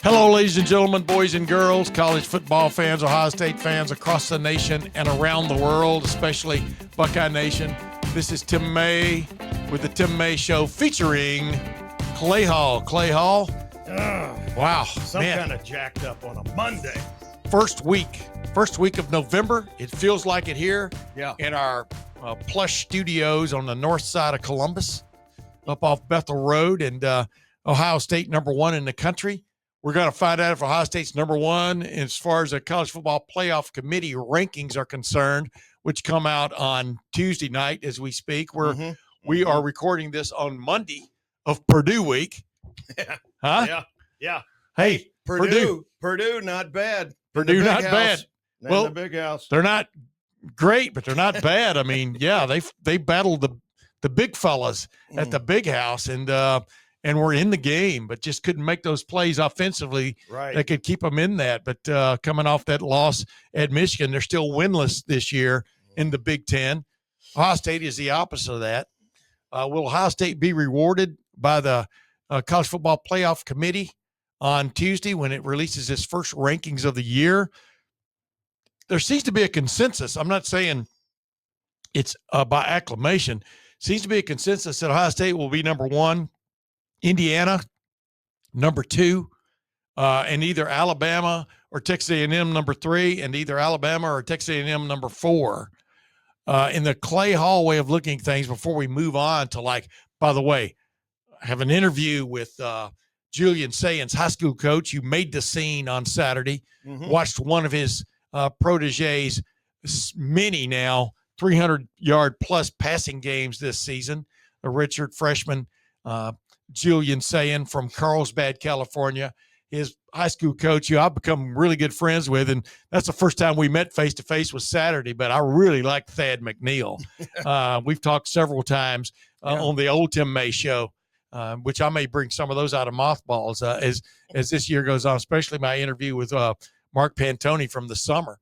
Hello, ladies and gentlemen, boys and girls, college football fans, Ohio State fans across the nation and around the world, especially Buckeye Nation. This is Tim May with the Tim May Show featuring Clay Hall. Clay Hall, wow, man. Kind of jacked up on a Monday. First week of November. It feels like it here in our plush studios on the north side of Columbus, up off Bethel Road, and Ohio State number one in the country. We're going to find out if Ohio State's number one as far as the College Football Playoff Committee rankings are concerned, which come out on Tuesday night as we speak. We are recording this on Monday of Purdue week. Yeah. Hey, Purdue, not bad. Purdue, not bad. Well, the big house. They're not great, but they're not bad. I mean, yeah, they battled the big fellas at the big house, and we're in the game, but just couldn't make those plays offensively that could keep them in that. But coming off that loss at Michigan, they're still winless this year in the Big Ten. Ohio State is the opposite of that. Will Ohio State be rewarded by the College Football Playoff Committee on Tuesday when it releases its first rankings of the year? There seems to be a consensus. I'm not saying it's by acclamation. Seems to be a consensus that Ohio State will be number one, Indiana number two, and either Alabama or Texas A&M number three, and either Alabama or Texas A&M number four. In the Clay Hall way of looking at things, before we move on to, like, by the way, I have an interview with Julian Sayin's high school coach who made the scene on Saturday. Watched one of his proteges, many now 300-yard plus passing games this season, a redshirt freshman, Julian Sayin from Carlsbad, California, his high school coach, who I've become really good friends with. And that's the first time we met face-to-face was Saturday, but I really like Thadd MacNeal. We've talked several times on the old Tim May Show, which I may bring some of those out of mothballs as this year goes on, especially my interview with Mark Pantoni from the summer.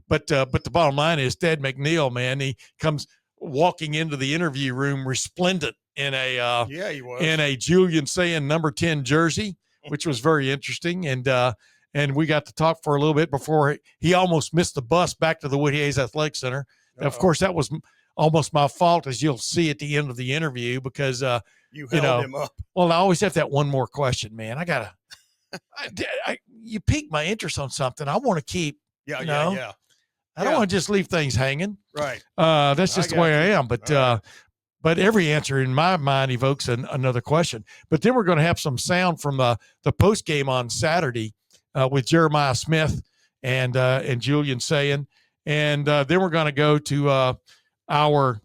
But the bottom line is Thadd MacNeal, man, he comes walking into the interview room resplendent in a Julian Sayin number 10 jersey, which was very interesting. And we got to talk for a little bit before he almost missed the bus back to the Woody Hayes Athletic Center. Of course, that was almost my fault, as you'll see at the end of the interview, because you held him up. Well, I always have that one more question, man. You piqued my interest on something. I want to keep. I don't want to just leave things hanging. Right. That's just the way I am. But every answer in my mind evokes another question. But then we're going to have some sound from the post game on Saturday with Jeremiah Smith and Julian Sayin, and then we're going to go to our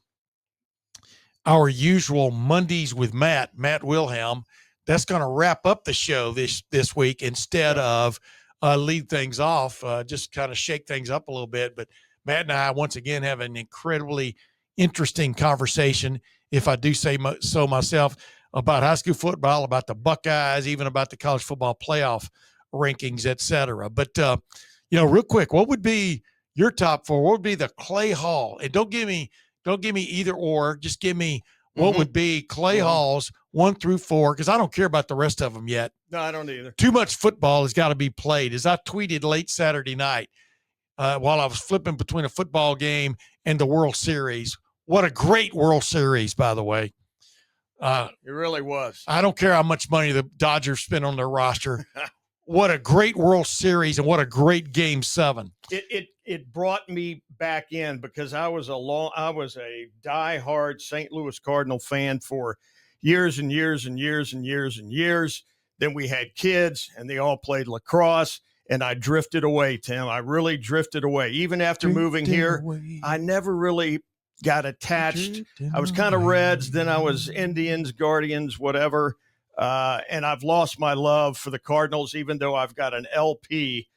usual Mondays with Matt Wilhelm. That's going to wrap up the show this week instead of lead things off, just kind of shake things up a little bit. But Matt and I, once again, have an incredibly interesting conversation, if I do say so myself, about high school football, about the Buckeyes, even about the college football playoff rankings, et cetera. But, real quick, what would be your top four? What would be the Clay Hall? And don't give me either or, just give me what would be Clay Hall's 1 through 4, because I don't care about the rest of them yet. No, I don't either. Too much football has got to be played. As I tweeted late Saturday night while I was flipping between a football game and the World Series. What a great World Series, by the way. It really was. I don't care how much money the Dodgers spent on their roster. What a great World Series, and what a great Game 7. It brought me back in because I was a diehard St. Louis Cardinal fan for years and years and years and years and years. Then we had kids, and they all played lacrosse, and I drifted away, Tim. I really drifted away. Even after moving here, I never really got attached. I was kind of Reds, then I was Indians, Guardians, whatever. And I've lost my love for the Cardinals, even though I've got an LP,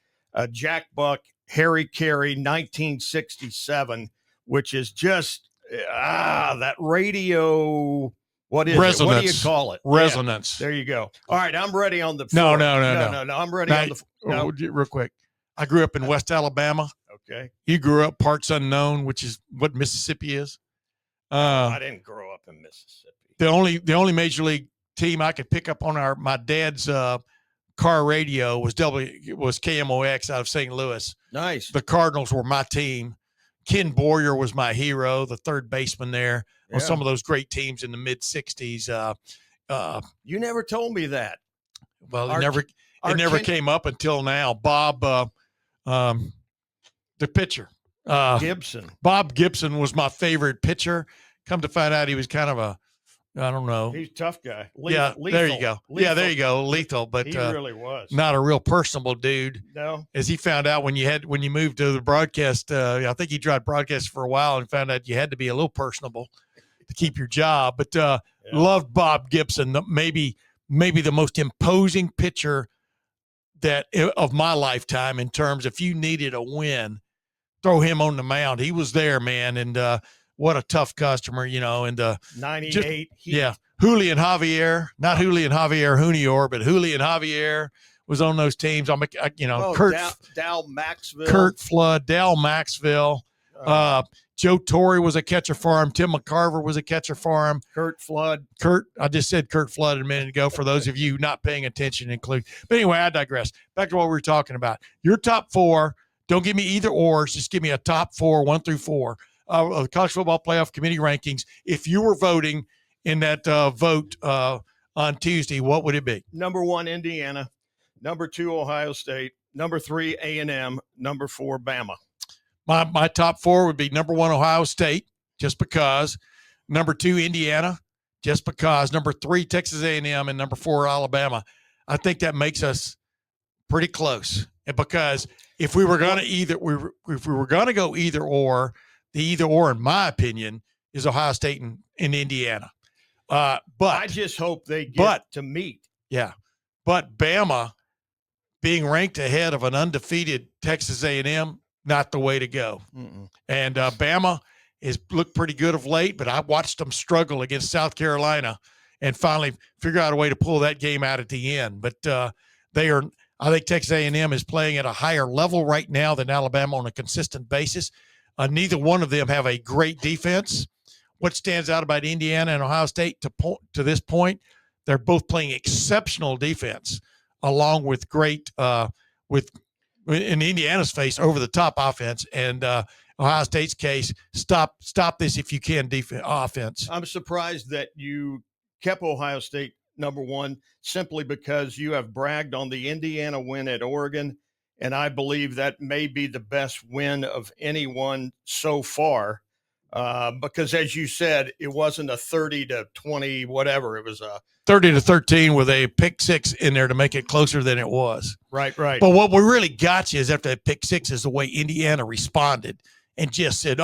Jack Buck, Harry Carey, 1967, which is just that radio. What is Resonance. it? What do you call it? Resonance. Yeah, there you go. All right, I'm ready on the No. I'm ready on the real quick. I grew up in West Alabama. Okay. You grew up parts unknown, which is what Mississippi is. I didn't grow up in Mississippi. The only major league team I could pick up on my dad's car radio was KMOX out of St. Louis. Nice. The Cardinals were my team. Ken Boyer was my hero, the third baseman there on some of those great teams in the mid '60s. You never told me that. Well, it never came up until now. Bob, the pitcher, Gibson. Bob Gibson was my favorite pitcher. Come to find out, he was kind of I don't know. He's a tough guy. Lethal. There you go. Lethal. Yeah, there you go. Lethal, but he really was not a real personable dude. No. As he found out when you moved to the broadcast, I think he tried broadcast for a while and found out you had to be a little personable to keep your job. But loved Bob Gibson, maybe the most imposing pitcher of my lifetime in terms if you needed a win, throw him on the mound. He was there, man, and what a tough customer, and 98. Julian Javier, not Julian Javier Junior, but Julian Javier was on those teams. Dal Maxville, Kurt Flood, Dal Maxville, Joe Torre was a catcher for him. Tim McCarver was a catcher for him. Kurt Flood. I just said Kurt Flood a minute ago for those of you not paying attention. But anyway, I digress. Back to what we were talking about. Your top four. Don't give me either or. Just give me a top four, 1 through 4. Of the College Football Playoff Committee rankings. If you were voting in that vote on Tuesday, what would it be? Number 1, Indiana. Number 2, Ohio State. Number 3, A&M. Number 4, Bama. My top 4 would be number 1, Ohio State, just because. Number 2, Indiana, just because. Number 3, Texas A&M, and number 4, Alabama. I think that makes us pretty close. And because if we were going to go either or, the either or, in my opinion, is Ohio State and Indiana. But I just hope they get to meet. Yeah, but Bama being ranked ahead of an undefeated Texas A&M, not the way to go. Mm-mm. And Bama has looked pretty good of late, but I watched them struggle against South Carolina and finally figure out a way to pull that game out at the end. But I think Texas A&M is playing at a higher level right now than Alabama on a consistent basis. Neither one of them have a great defense. What stands out about Indiana and Ohio State to this point, they're both playing exceptional defense, along with great in Indiana's face, over-the-top offense, and Ohio State's case, stop this if you can offense. I'm surprised that you kept Ohio State number 1 simply because you have bragged on the Indiana win at Oregon, and I believe that may be the best win of anyone so far. Because as you said, it wasn't a 30-20, whatever. It was a 30-13 with a pick 6 in there to make it closer than it was. Right. But what we really got you is after that pick 6 is the way Indiana responded and just said,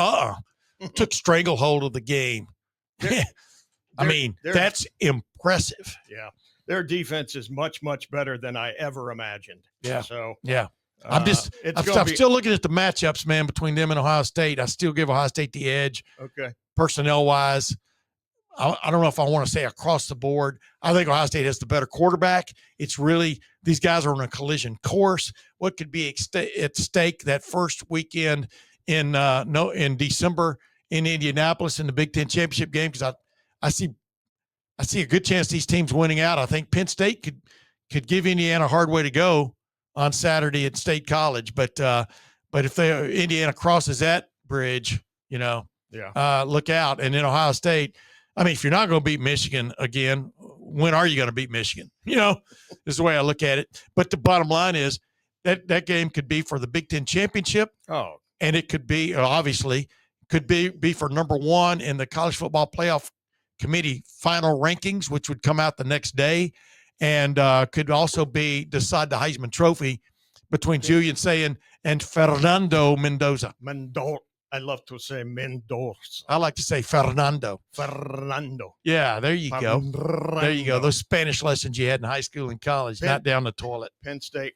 took stranglehold of the game. That's impressive. Yeah. Their defense is much, much better than I ever imagined. Yeah. So, yeah. I'm still looking at the matchups, man, between them and Ohio State. I still give Ohio State the edge. Okay. Personnel-wise, I don't know if I want to say across the board. I think Ohio State has the better quarterback. It's really these guys are on a collision course. What could be at stake that first weekend in December in Indianapolis in the Big Ten championship game? Because I see a good chance these teams winning out. I think Penn State could give Indiana a hard way to go on Saturday at State College, but if Indiana crosses that bridge, look out. And then Ohio State, if you're not going to beat Michigan again, when are you going to beat Michigan? This is the way I look at it. But the bottom line is that game could be for the Big Ten championship. Oh, and it could be obviously could be for number 1 in the College Football Playoff Committee final rankings, which would come out the next day. And could also decide the Heisman Trophy between Julian Sayin and Fernando Mendoza. I love to say Mendoza. I like to say Fernando. Yeah, there you go. There you go. Those Spanish lessons you had in high school and college, not down the toilet. Penn State,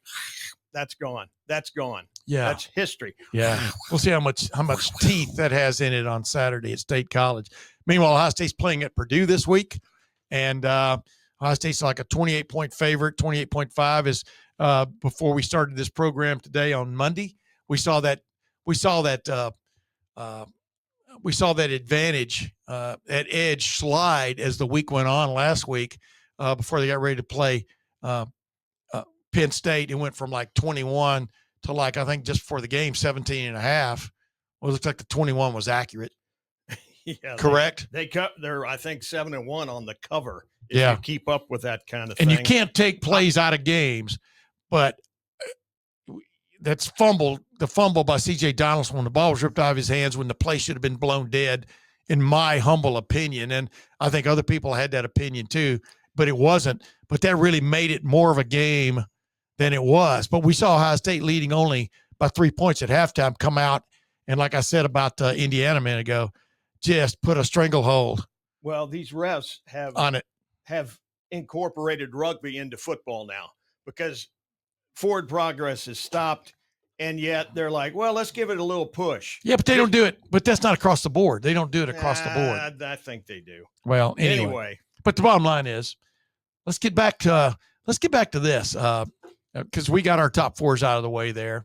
that's gone. That's gone. Yeah, that's history. Yeah, we'll see how much teeth that has in it on Saturday at State College. Meanwhile, Ohio State's playing at Purdue this week, and Ohio State's like a 28-point favorite. 28.5 is before we started this program today on Monday. We saw that advantage at edge slide as the week went on last week before they got ready to play Penn State. It went from like 21 to like, I think just before the game, 17 and a half. Well, it looks like the 21 was accurate. Yeah, correct. They're I think 7-1 on the cover. If Yeah. you keep up with that kind of And thing. you can't take plays out of games, but that's the fumble by C.J. Donaldson when the ball was ripped out of his hands when the play should have been blown dead, in my humble opinion. And I think other people had that opinion too, but it wasn't. But that really made it more of a game than it was. But we saw Ohio State leading only by 3 points at halftime come out. And like I said about Indiana a minute ago, just put a stranglehold. Well, these refs have incorporated rugby into football now because forward progress has stopped, and yet they're like, well, let's give it a little push. Yeah, but they don't do it. But that's not across the board. They don't do it across the board. I think they do. Well, anyway. But the bottom line is, let's get back to this because we got our top fours out of the way there.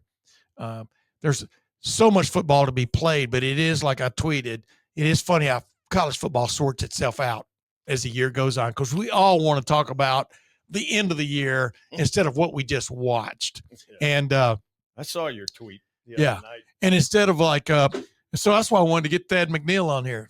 There's so much football to be played, but it is, like I tweeted, it is funny how college football sorts itself out as the year goes on, because we all want to talk about the end of the year instead of what we just watched. Yeah. And I saw your tweet the other night. And instead of like, so that's why I wanted to get Thadd McNeel on here.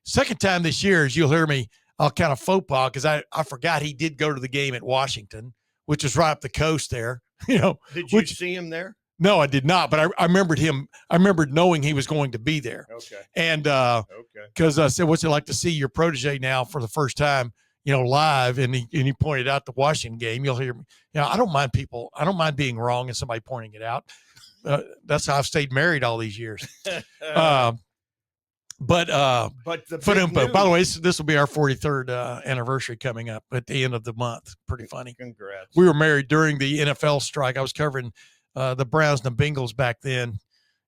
Second time this year, as you'll hear me, I'll kind of faux pas because I forgot he did go to the game at Washington, which is right up the coast there. Did you see him there? No, I did not, but I remembered him. I remembered knowing he was going to be there. Okay. And because I said, what's it like to see your protege now for the first time, live? And he pointed out the Washington game. You'll hear me. I don't mind being wrong and somebody pointing it out. That's how I've stayed married all these years. But by the way, this will be our 43rd anniversary coming up at the end of the month. Pretty funny. Congrats. We were married during the NFL strike. I was covering the Browns and the Bengals back then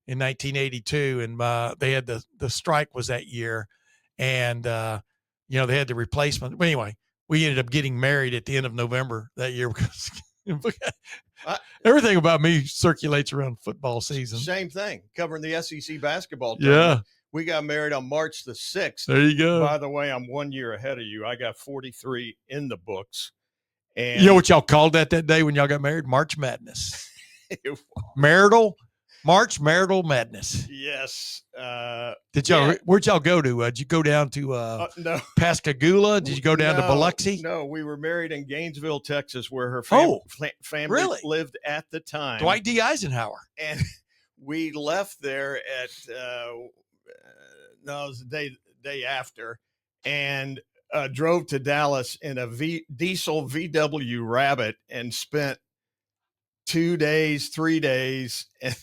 in 1982. And they had the strike was that year. And, they had the replacement. But anyway, we ended up getting married at the end of November that year because everything about me circulates around football season. Same thing, covering the SEC basketball Yeah. tournament. We got married on March the 6th. There you go. By the way, I'm 1 year ahead of you. I got 43 in the books. And you know what y'all called that day when y'all got married? March Madness. March marital madness. Yes. Where'd y'all go to? Did you go down to no. Pascagoula? Did you go down to Biloxi? No, we were married in Gainesville, Texas, where her family lived at the time. Dwight D. Eisenhower. And we left there at it was the day after, and drove to Dallas in a diesel VW Rabbit and spent 2 days, 3 days. And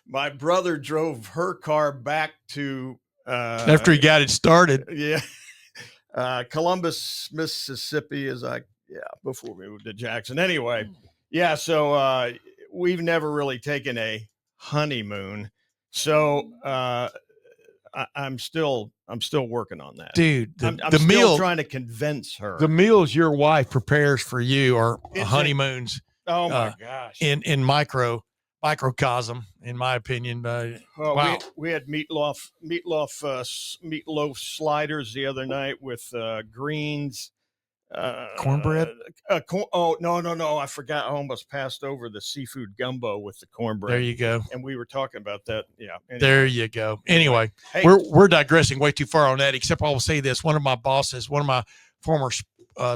my brother drove her car back to after he got it started. Yeah. Columbus, Mississippi before we moved to Jackson. Anyway. Yeah. So we've never really taken a honeymoon. So I'm still working on that, dude. I'm still trying to convince her. The meals your wife prepares for you are honeymoons. Oh my gosh! In microcosm, in my opinion. Wow. We had meatloaf sliders the other night with greens. Cornbread? No. I forgot. I almost passed over the seafood gumbo with the cornbread. There you go. And we were talking about that. Yeah. Anyway. There you go. Anyway, hey, we're digressing way too far on that, except I will say this. One of my bosses, one of my former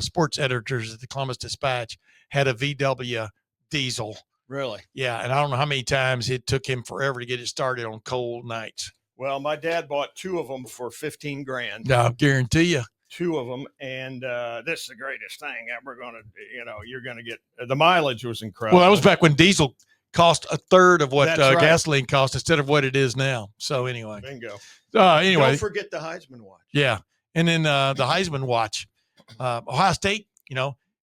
sports editors at the Columbus Dispatch, had a VW diesel. Really? Yeah. And I don't know how many times it took him forever to get it started on cold nights. Well, my dad bought 2 of them for $15,000. I guarantee you. 2 of them, and this is the greatest thing ever going to, you're going to get. The mileage was incredible. Well, that was back when diesel cost a third of what right. gasoline cost instead of what it is now. So anyway. Bingo. Anyway. Don't forget the Heisman watch. Yeah. And then the Heisman watch. Ohio State,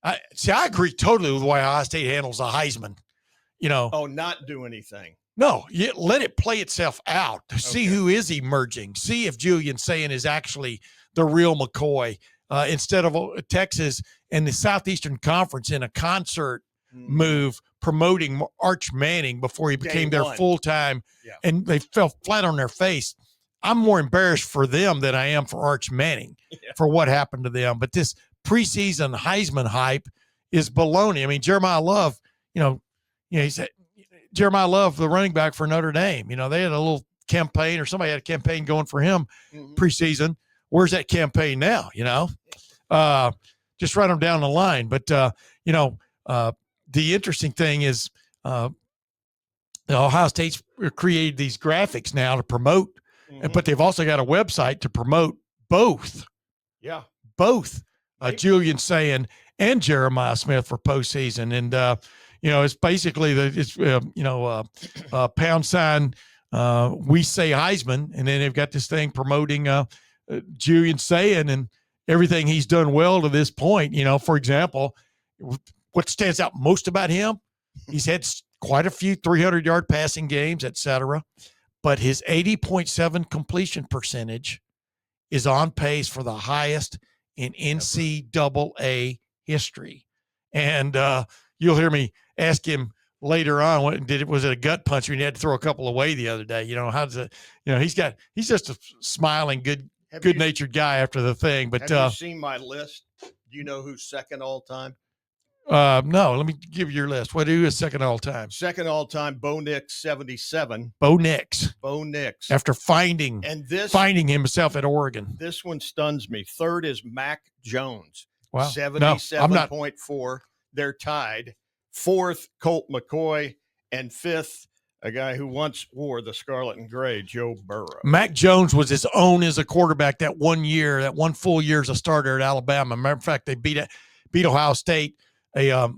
I agree totally with the way Ohio State handles the Heisman. Not do anything. No, let it play itself out to see who is emerging. See if Julian Sayin is actually the real McCoy instead of Texas and the Southeastern Conference in a concert move promoting Arch Manning before he became their full-time, and they fell flat on their face. I'm more embarrassed for them than I am for Arch Manning for what happened to them. But this preseason Heisman hype is baloney. I mean, Jeremiah Love, he said Jeremiah Love, the running back for Notre Dame, they had a little campaign, or somebody had a campaign going for him preseason. Where's that campaign now? Just run them down the line. But, the interesting thing is Ohio State's created these graphics now to promote, but they've also got a website to promote both. Yeah. Both Julian Sayin and Jeremiah Smith for postseason. And, it's basically pound sign, we say Heisman, and then they've got this thing promoting Julian Sayin and everything he's done well to this point. For example, what stands out most about him, he's had quite a few 300-yard passing games, et cetera, but his 80.7 completion percentage is on pace for the highest in NCAA history. And you'll hear me ask him later on, was it a gut punch when he had to throw a couple away the other day? How does it, he's just a smiling, good-natured guy after the thing. But have you seen my list? Do you know who's second all time? No, let me give you your list. Who is second all time? Second all time, Bo Nix, 77. Bo Nix. After finding himself at Oregon. This one stuns me. Third is Mac Jones. Wow. 77.4. They're tied. Fourth, Colt McCoy. And fifth, a guy who once wore the scarlet and gray, Joe Burrow. Mac Jones was his own as a quarterback that one full year as a starter at Alabama. Matter of fact, they beat Ohio State, a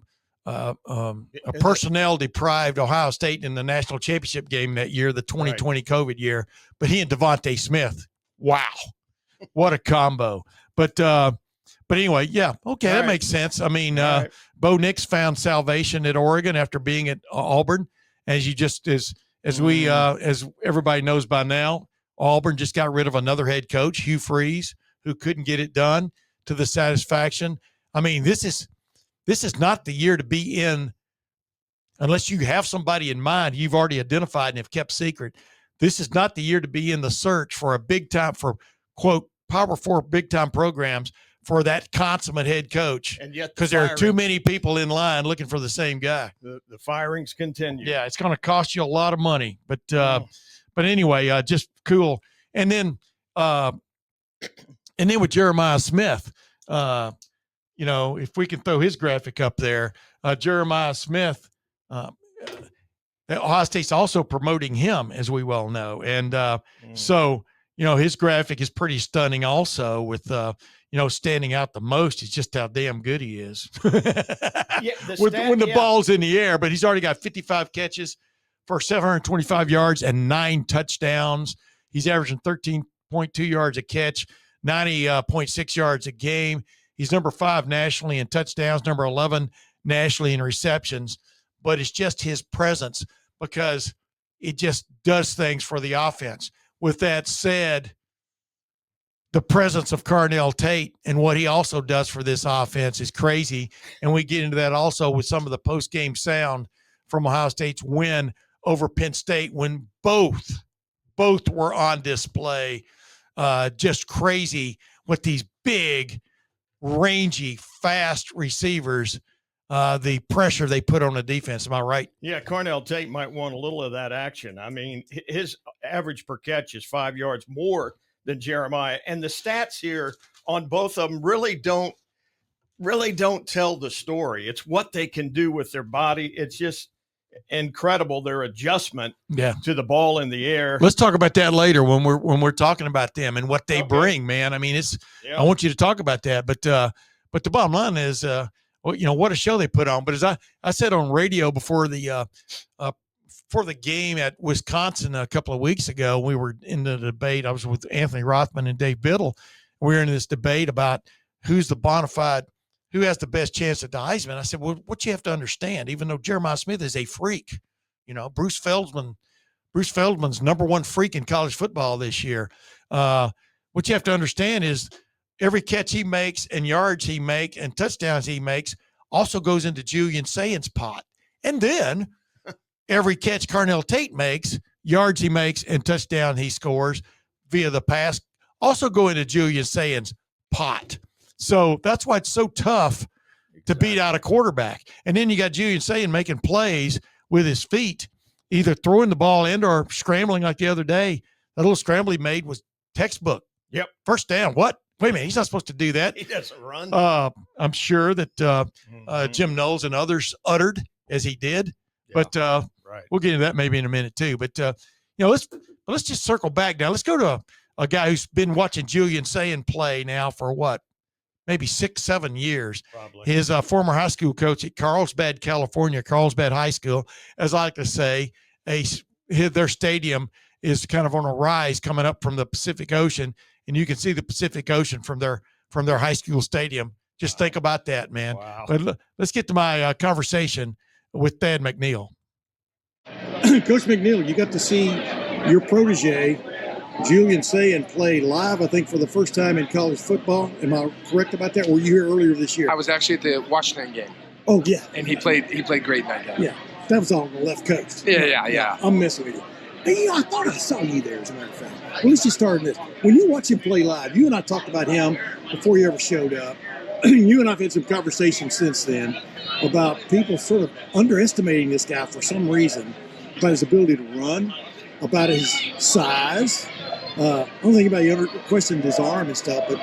personnel deprived Ohio State in the national championship game that year, the 2020 COVID year. But he and Devontae Smith, wow, what a combo! But anyway, yeah, okay, that makes sense. I mean, Bo Nix found salvation at Oregon after being at Auburn, as everybody knows by now. Auburn just got rid of another head coach, Hugh Freeze, who couldn't get it done to the satisfaction. I mean, this is not the year to be in unless you have somebody in mind you've already identified and have kept secret. This is not the year to be in the search for a big time, for quote, Power 4 big time programs for that consummate head coach. And yet, because there are too many people in line looking for the same guy. The firings continue. Yeah, it's going to cost you a lot of money, but anyway, just cool. And then with Jeremiah Smith, if we can throw his graphic up there, Jeremiah Smith, Ohio State's also promoting him, as we well know. And so, his graphic is pretty stunning also with, standing out the most is just how damn good he is. When the ball's in the air, but he's already got 55 catches for 725 yards and 9 touchdowns. He's averaging 13.2 yards a catch, 90.6 yards a game. He's number 5 nationally in touchdowns, number 11 nationally in receptions, but it's just his presence because it just does things for the offense. With that said, the presence of Carnell Tate and what he also does for this offense is crazy. And we get into that also with some of the post-game sound from Ohio State's win over Penn State when both were on display. Just crazy with these big, rangy, fast receivers, the pressure they put on the defense. Am I right? Yeah, Carnell Tate might want a little of that action. I mean, his average per catch is 5 yards more than Jeremiah. And the stats here on both of them really don't tell the story. It's what they can do with their body. It's just incredible, their adjustment to the ball in the air. Let's talk about that later when we're talking about them and what they bring, man. I mean, I want you to talk about that, but the bottom line is, what a show they put on. But as I said on radio before the game at Wisconsin a couple of weeks ago, we were in the debate. I was with Anthony Rothman and Dave Biddle. We were in this debate about who's the bona fide, who has the best chance at the Heisman. I said, well, what you have to understand, even though Jeremiah Smith is a freak, Bruce Feldman's number 1 freak in college football this year. What you have to understand is every catch he makes and yards he makes and touchdowns he makes also goes into Julian Sayin's pot. And then every catch Carnell Tate makes, yards he makes, and touchdown he scores via the pass also go into Julian Sayin's pot. So that's why it's so tough to beat out a quarterback. And then you got Julian Sayin making plays with his feet, either throwing the ball in or scrambling like the other day. That little scramble he made was textbook. Yep. First down. What? Wait a minute. He's not supposed to do that. He doesn't run. I'm sure that Jim Knowles and others uttered as he did. Yeah. But right. We'll get into that maybe in a minute too. But, let's just circle back now. Let's go to a guy who's been watching Julian Sayin play now for what? Maybe 6-7 years. Probably. His former high school coach at Carlsbad, California, Carlsbad High School, as I like to say, their stadium is kind of on a rise coming up from the Pacific Ocean, and you can see the Pacific Ocean from their high school stadium. Just think about that, man. Wow. But let's get to my conversation with Thadd MacNeal. Coach McNeil, you got to see your protege, Julian Say, play live, I think, for the first time in college football. Am I correct about that? Or were you here earlier this year? I was actually at the Washington game. Oh, yeah. And he played great in that game. Yeah. That was on the left coast. Yeah. I'm messing with you. Hey, I thought I saw you there, as a matter of fact. Well, let's just start this. When you watch him play live, you and I talked about him before he ever showed up. You and I have had some conversations since then about people sort of underestimating this guy for some reason, about his ability to run, about his size. I don't think anybody questioned his arm and stuff, but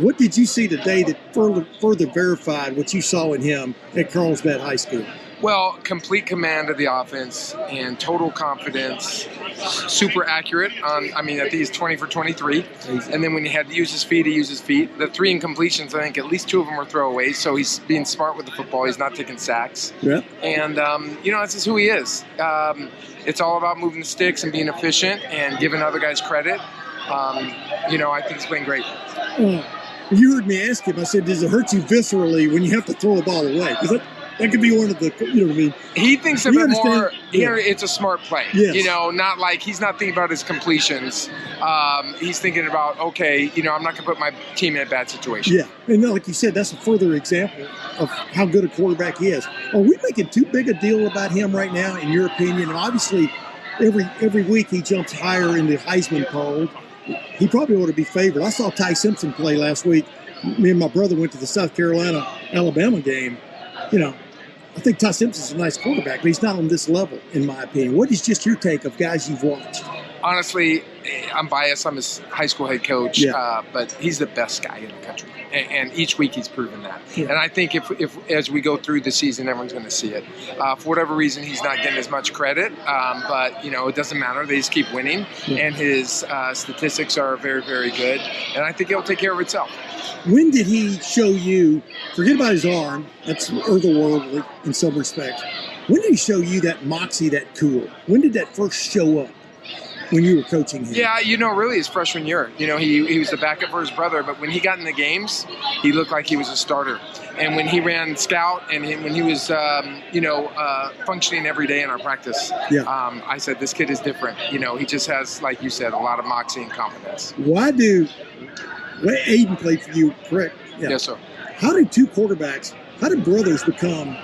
what did you see today that further verified what you saw in him at Carlsbad High School? Well, complete command of the offense and total confidence, super accurate on, I think he's 20 for 23. And then when he had to use his feet, he used his feet. The 3 incompletions, I think at least 2 of them were throwaways, so he's being smart with the football. He's not taking sacks. Yeah. And, that's just who he is. It's all about moving the sticks and being efficient and giving other guys credit. I think he's playing great. You heard me ask him, I said, does it hurt you viscerally when you have to throw a ball away? Because that could be one of the, you know what I mean? He thinks of it more, it's a smart play. Yes. Not like he's not thinking about his completions. He's thinking about, okay, I'm not going to put my team in a bad situation. Yeah. And like you said, that's a further example of how good a quarterback he is. Are we making too big a deal about him right now, in your opinion? And obviously, every week he jumps higher in the Heisman poll. He probably ought to be favored. I saw Ty Simpson play last week. Me and my brother went to the South Carolina-Alabama game. I think Ty Simpson's a nice quarterback, but he's not on this level, in my opinion. What is just your take of guys you've watched? Honestly, I'm biased. I'm his high school head coach, but he's the best guy in the country. And each week he's proven that. Yeah. And I think if as we go through the season, everyone's going to see it. For whatever reason, he's not getting as much credit, but, it doesn't matter. They just keep winning. Yeah. And his statistics are very, very good. And I think it'll take care of itself. When did he show you, forget about his arm, that's otherworldly in some respects. When did he show you that moxie, that cool? When did that first show up when you were coaching him? Yeah, really his freshman year. He was the backup for his brother, but when he got in the games, he looked like he was a starter. And when he ran scout and when he was, functioning every day in our practice, I said, this kid is different. He just has, like you said, a lot of moxie and confidence. Aiden played for you, correct? Yeah. Yes, sir. How did brothers become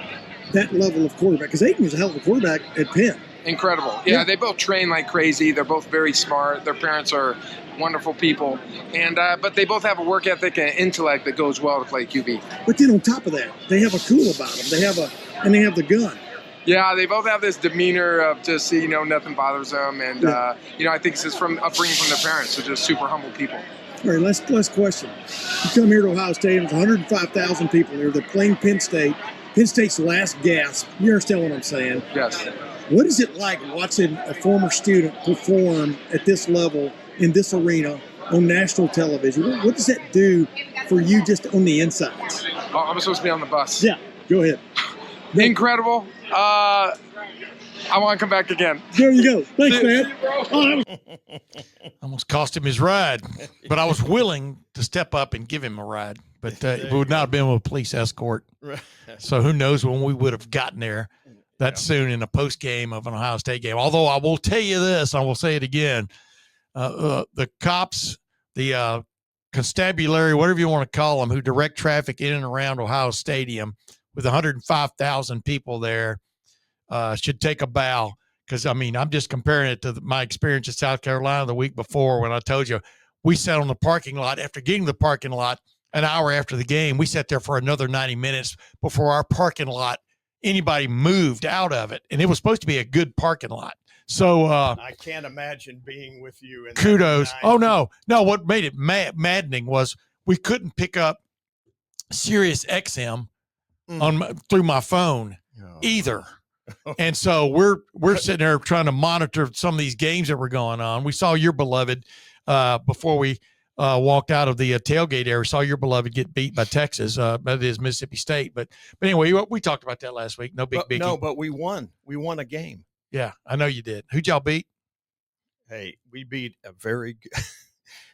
that level of quarterback? Because Aiden was a hell of a quarterback at Penn. Incredible. Yeah, they both train like crazy. They're both very smart. Their parents are wonderful people. And but they both have a work ethic and intellect that goes well to play QB. But then on top of that, they have a cool about them. They have the gun. Yeah, they both have this demeanor of just, nothing bothers them. And, I think it's just from upbringing from their parents. They're just super humble people. All right, last question. You come here to Ohio State, there's 105,000 people here. They're playing Penn State. Penn State's last gasp. You understand what I'm saying? Yes. What is it like watching a former student perform at this level in this arena on national television? What does that do for you just on the insides? Oh, I'm supposed to be on the bus. Yeah, go ahead. Incredible. I want to come back again. There you go. Thanks, man. Almost cost him his ride, but I was willing to step up and give him a ride. But it would not have been with a police escort. So who knows when we would have gotten there that soon in a post game of an Ohio State game. Although I will tell you this, I will say it again. The cops, the constabulary, whatever you want to call them, who direct traffic in and around Ohio Stadium with 105,000 people there, should take a bow. Because, I'm just comparing it to my experience in South Carolina the week before when I told you we sat on the parking lot. After getting to the parking lot, an hour after the game. We sat there for another 90 minutes before our parking lot, anybody moved out of it. And it was supposed to be a good parking lot. So I can't imagine being with you. In kudos. That Oh, no. What made it maddening was we couldn't pick up Sirius XM through my phone either. And so we're sitting there trying to monitor some of these games that were going on. We saw your beloved before we walked out of the tailgate area. We saw your beloved get beat by Texas. That is Mississippi State. But anyway, we talked about that last week. No biggie. No, but we won. We won a game. Yeah, I know you did. Who'd y'all beat? Hey, we beat a very good.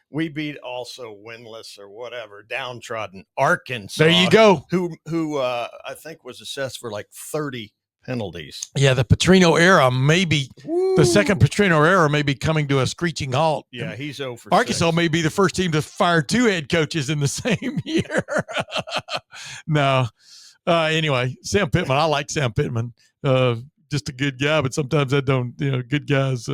We beat also winless or whatever, downtrodden Arkansas. There you go. Who I think was assessed for like 30 penalties. Yeah, the Petrino era the second Petrino era may be coming to a screeching halt. Yeah, he's 0 for Arkansas 6. may be the first team to fire 2 head coaches in the same year. No. Anyway, Sam Pittman. I like Sam Pittman. Just a good guy, but sometimes I don't, good guys,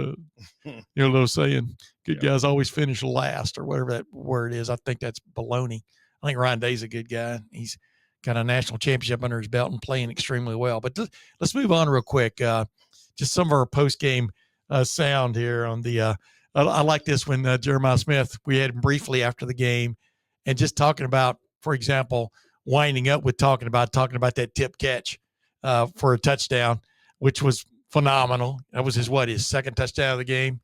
little saying, good guys always finish last or whatever that word is. I think that's baloney. I think Ryan Day's a good guy. He's got a national championship under his belt and playing extremely well. But let's move on real quick. Just some of our post-game sound here on the I like this when Jeremiah Smith, we had him briefly after the game and just talking about, for example, winding up with talking about that tip catch for a touchdown, which was phenomenal. That was his second touchdown of the game.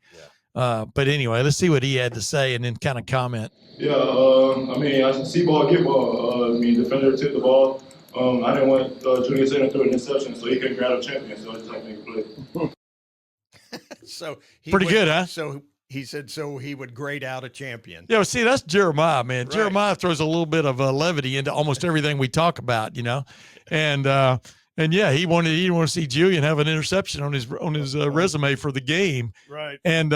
Yeah. But anyway, let's see what he had to say and then kind of comment. Yeah, I see ball, get ball. Defender took the ball. I didn't want Julian Say to throw an interception, so he couldn't grab a champion, so I just had to make a play. So pretty good, huh? So he said he would grade out a champion. Yeah, well, see, that's Jeremiah, man. Right. Jeremiah throws a little bit of levity into almost everything we talk about, And yeah, he wanted to see Julian have an interception on his resume for the game, right? And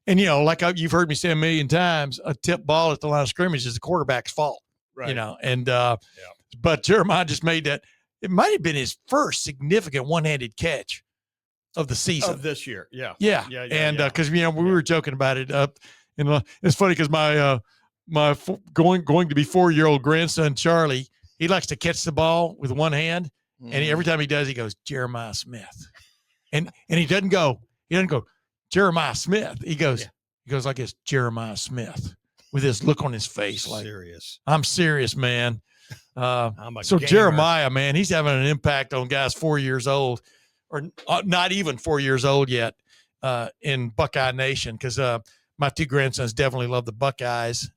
like you've heard me say a million times, a tip ball at the line of scrimmage is the quarterback's fault, right? But Jeremiah just made that. It might have been his first significant one-handed catch of the season of this year, yeah. And because we were joking about it, and it's funny because my going to be 4-year-old grandson Charlie, he likes to catch the ball with one hand. And every time he does, he goes, Jeremiah Smith. And he doesn't go Jeremiah Smith. He goes like this, Jeremiah Smith, with this look on his face. Like, serious. I'm serious, man. So gamer. Jeremiah, man, he's having an impact on guys 4 years old or not even 4 years old yet in Buckeye Nation. Because my 2 grandsons definitely love the Buckeyes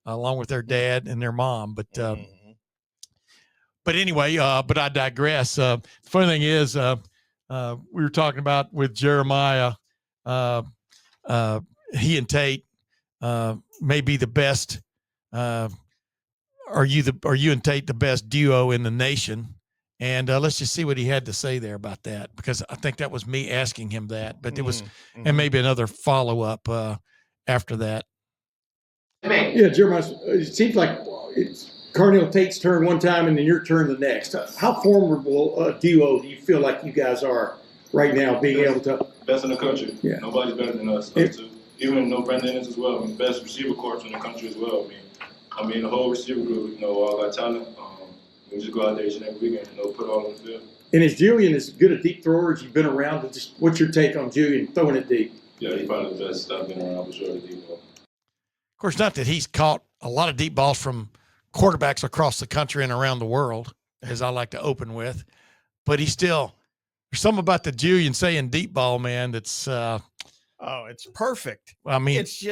along with their dad and their mom. But anyway, but I digress. The funny thing is, we were talking about with Jeremiah, he and Tate may be the best. Are you and Tate the best duo in the nation? And let's just see what he had to say there about that, because I think that was me asking him that, but it was, and maybe another follow up after that. Yeah, Jeremiah, it seems like it's Carnell Tate's turn one time and then your turn the next. How formidable a duo do you feel like you guys are right now, being able to? Best in the country. Yeah. Nobody's better than us. Even no Brandon Ennis as well. Best receiver corps in the country as well. The whole receiver group, all got talent. We just go out there each and every weekend and put it all on the field. And is Julian as good a deep thrower as you've been around? What's your take on Julian throwing it deep? Yeah, he's probably the best I've been around for sure. Deep ball. Of course, not that he's caught a lot of deep balls from quarterbacks across the country and around the world, as I like to open with, but there's something about the Julian Sayin deep ball, man. That's it's perfect. It's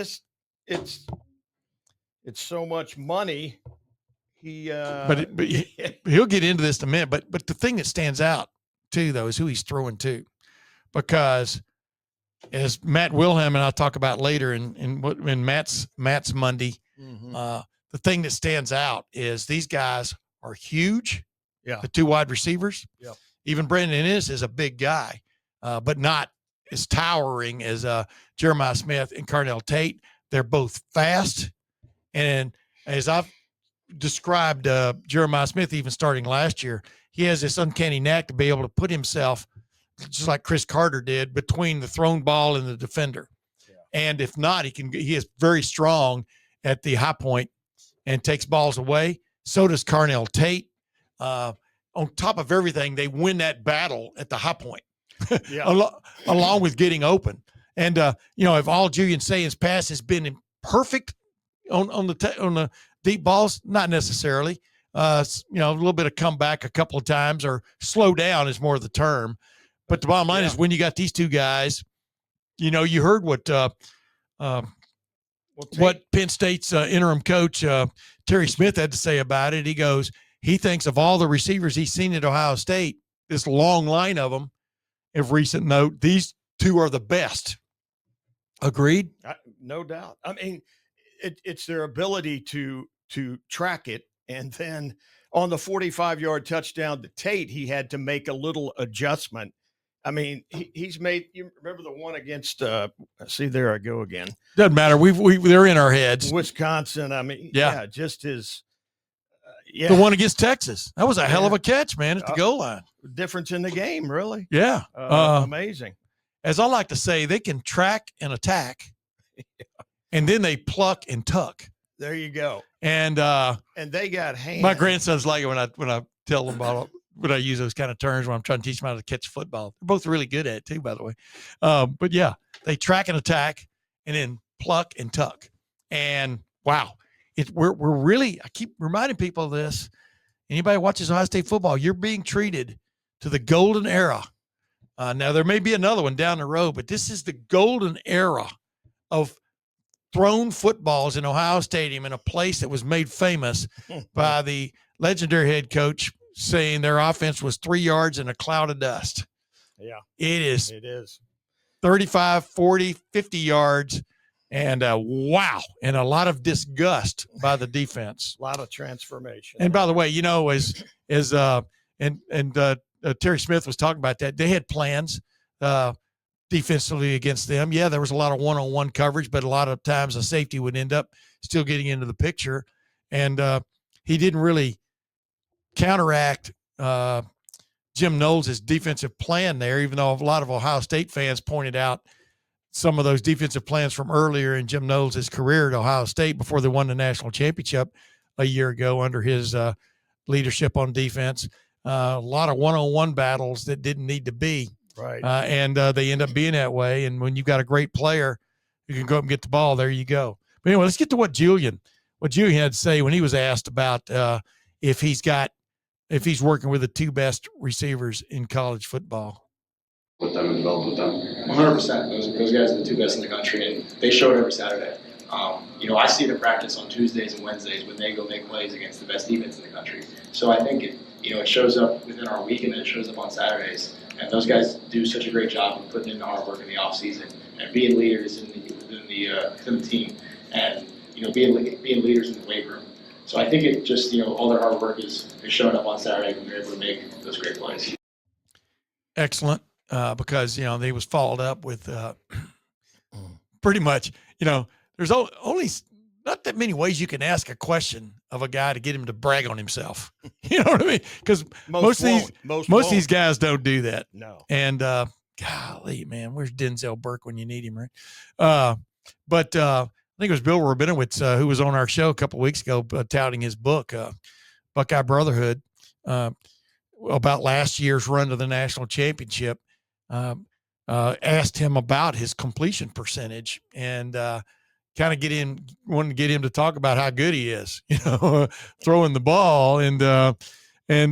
so much money. But he'll get into this in a minute. But the thing that stands out too, though, is who he's throwing to, because as Matt Wilhelm and I'll talk about later in Matt's Monday. The thing that stands out is these guys are huge. Yeah. The 2 wide receivers. Yeah. Even Brandon Ennis is a big guy, but not as towering as Jeremiah Smith and Carnell Tate. They're both fast. And as I've described Jeremiah Smith, even starting last year, he has this uncanny knack to be able to put himself, just like Chris Carter did, between the thrown ball and the defender. Yeah. And if not, he is very strong at the high point and takes balls away. So does Carnell Tate. On top of everything, they win that battle at the high point, along with getting open. And if all Julian Sayin's pass has been perfect on the deep balls, not necessarily. A little bit of comeback a couple of times, or slow down is more the term. But the bottom line is, when you got these two guys, you heard what Penn State's interim coach Terry Smith had to say about it. He goes, he thinks of all the receivers he's seen at Ohio State, this long line of them, of recent note, these two are the best. Agreed? No doubt. I mean, it's their ability to track it. And then on the 45-yard touchdown to Tate, he had to make a little adjustment. I mean, he's made. You remember the one against? See, there I go again. Doesn't matter. They're in our heads. Wisconsin. I mean, just his. The one against Texas. That was a hell of a catch, man, at the goal line. Difference in the game, really. Yeah, amazing. As I like to say, they can track and attack, and then they pluck and tuck. There you go. And they got hands. My grandsons like it when I tell them about when I use those kind of terms when I'm trying to teach them how to catch football. They're both really good at it too, by the way. But yeah, they track and attack, and then pluck and tuck. And wow, we're really. I keep reminding people of this. Anybody watches Ohio State football, you're being treated to the golden era. Now there may be another one down the road, but this is the golden era of thrown footballs in Ohio Stadium, in a place that was made famous by the legendary head coach saying their offense was 3 yards in a cloud of dust. Yeah, it is 35, 40, 50 yards. And wow. And a lot of disgust by the defense. A lot of transformation. And by the way, Terry Smith was talking about that. They had plans defensively against them. Yeah, there was a lot of one-on-one coverage, but a lot of times a safety would end up still getting into the picture. And he didn't really counteract Jim Knowles' defensive plan there, even though a lot of Ohio State fans pointed out some of those defensive plans from earlier in Jim Knowles' career at Ohio State before they won the national championship a year ago under his leadership on defense. A lot of one-on-one battles that didn't need to be. Right. And they end up being that way. And when you've got a great player who can go up and get the ball, there you go. But anyway, let's get to what Julian had to say when he was asked about if he's working with the two best receivers in college football. With them and develop with them. 100%. Those guys are the two best in the country, and they show it every Saturday. I see it in practice on Tuesdays and Wednesdays when they go make plays against the best defense in the country. So I think it shows up within our week, and then it shows up on Saturdays. And those guys do such a great job of putting in the hard work in the off season and being leaders within the team, and being leaders in the weight room. So I think it just all their hard work is showing up on Saturday when they're able to make those great plays. Excellent. Because they was followed up with pretty much there's only not that many ways you can ask a question of a guy to get him to brag on himself. You know what I mean? Because most of these guys don't do that. No. And golly, man, where's Denzel Burke when you need him, right? But I think it was Bill Rabinowitz who was on our show a couple of weeks ago touting his book, Buckeye Brotherhood, about last year's run to the national championship. Asked him about his completion percentage and kind of wanted to get him to talk about how good he is, throwing the ball. And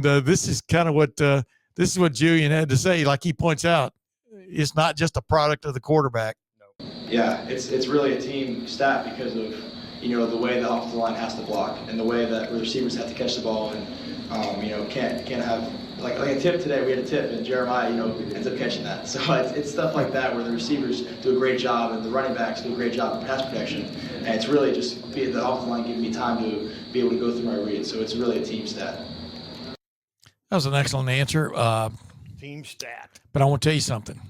this is kind of what Julian had to say. Like he points out, it's not just a product of the quarterback. Yeah, it's really a team stat because of the way the offensive line has to block and the way that the receivers have to catch the ball and can't have like a tip today. We had a tip and Jeremiah ends up catching that. So it's stuff like that where the receivers do a great job and the running backs do a great job in pass protection, and it's really just the offensive line giving me time to be able to go through my reads. So it's really a team stat. That was an excellent answer. Team stat. But I want to tell you something.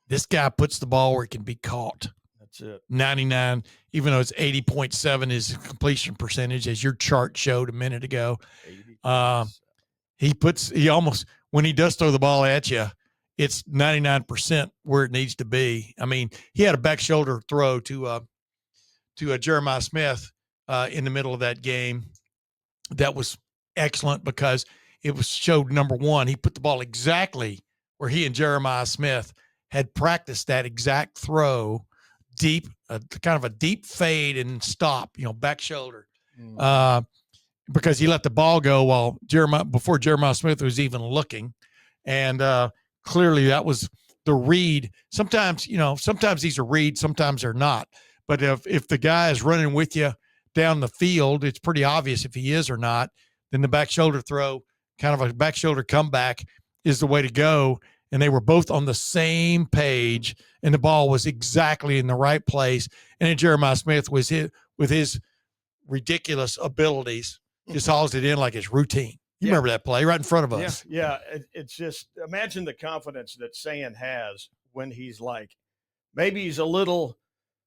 This guy puts the ball where it can be caught. That's it. 99, even though it's 80.7 is completion percentage, as your chart showed a minute ago. He almost, when he does throw the ball at you, it's 99% where it needs to be. I mean, he had a back shoulder throw to Jeremiah Smith in the middle of that game that was excellent because it showed, number one, he put the ball exactly where he and Jeremiah Smith had practiced that exact throw, deep, kind of a deep fade and stop, back shoulder, because he let the ball go before Jeremiah Smith was even looking. And clearly that was the read. Sometimes these are reads, sometimes they're not. But if the guy is running with you down the field, it's pretty obvious if he is or not. Then the back shoulder throw, kind of a back shoulder comeback, is the way to go. And they were both on the same page, and the ball was exactly in the right place. And then Jeremiah Smith was with his ridiculous abilities, just hauls it in like it's routine. You remember that play right in front of us. Yeah. It's just, imagine the confidence that Sayin has when he's like, maybe he's a little,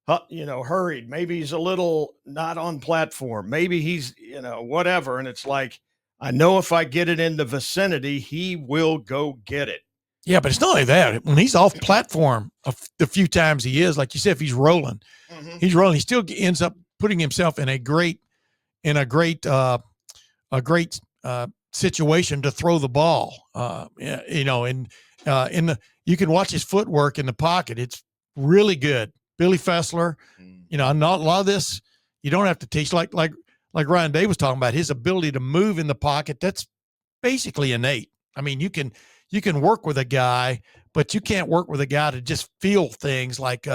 hurried. Maybe he's a little not on platform. Maybe he's, whatever. And it's like, I know if I get it in the vicinity, he will go get it. Yeah, but it's not only that. When he's off platform, the few times he is, like you said, if he's rolling, he's rolling. He still ends up putting himself in a great situation to throw the ball. You can watch his footwork in the pocket. It's really good. Billy Fessler, not a lot of this you don't have to teach. Like Ryan Day was talking about, his ability to move in the pocket. That's basically innate. I mean, you can work with a guy, but you can't work with a guy to just feel things like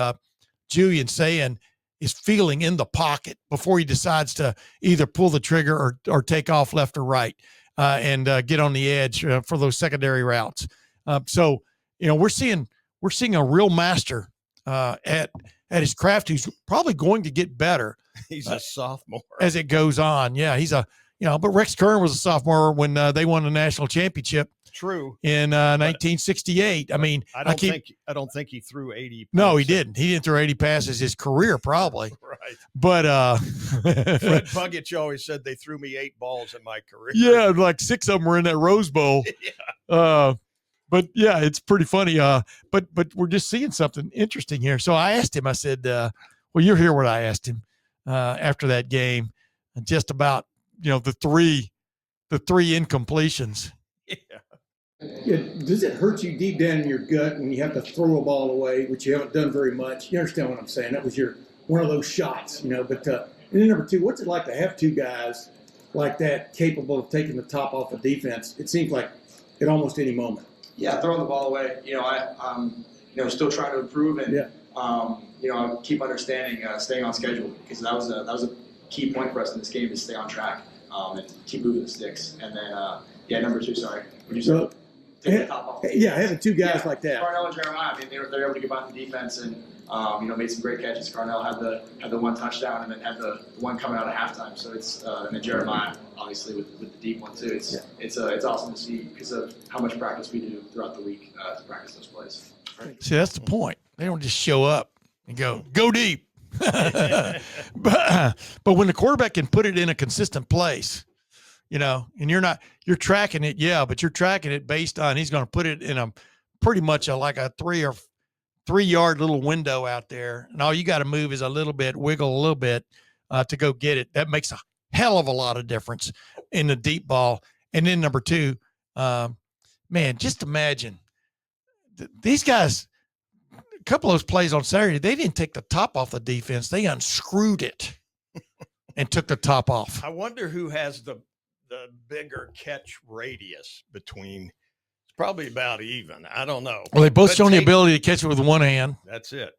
Julian Sayin is feeling in the pocket before he decides to either pull the trigger or take off left or right and get on the edge for those secondary routes. So we're seeing a real master at his craft, who's probably going to get better. He's a sophomore as it goes on. Yeah, but Rex Kern was a sophomore when they won the national championship. True. In 1968. I mean, I don't think he threw 80. No, he didn't. He didn't throw 80 passes his career, probably. Right. But Fred Puggett always said they threw me 8 balls in my career. Yeah, like 6 of them were in that Rose Bowl. Yeah. But yeah, it's pretty funny. But we're just seeing something interesting here. So I asked him. I said, "Well, you'll hear what I asked him after that game, just about the three incompletions." Yeah. Yeah, does it hurt you deep down in your gut when you have to throw a ball away, which you haven't done very much? You understand what I'm saying? That was one of those shots, But and then number 2, what's it like to have 2 guys like that capable of taking the top off of defense? It seems like at almost any moment. Yeah, throwing the ball away. I'm still trying to improve and I keep understanding staying on schedule, because that was a key point for us in this game, to stay on track and keep moving the sticks. And then number 2, sorry. Would you say? Take the top off. Yeah, having 2 guys like that. Carnell and Jeremiah, I mean, they're able to get behind the defense and made some great catches. Carnell had the 1 touchdown and then had the 1 coming out at halftime. So it's and then Jeremiah obviously with the deep one too. It's awesome to see because of how much practice we do throughout the week to practice those plays. See, that's the point. They don't just show up and go deep. but when the quarterback can put it in a consistent place, and you're tracking it, but you're tracking it based on, he's going to put it in a pretty much like a 3 yard little window out there. And all you got to move is a little bit, wiggle a little bit to go get it. That makes a hell of a lot of difference in the deep ball. And then number 2, man, just imagine these guys, a couple of those plays on Saturday, they didn't take the top off the defense. They unscrewed it and took the top off. I wonder who has the bigger catch radius between. It's probably about even. I don't know. Well, they both shown the ability to catch it with one hand. That's it.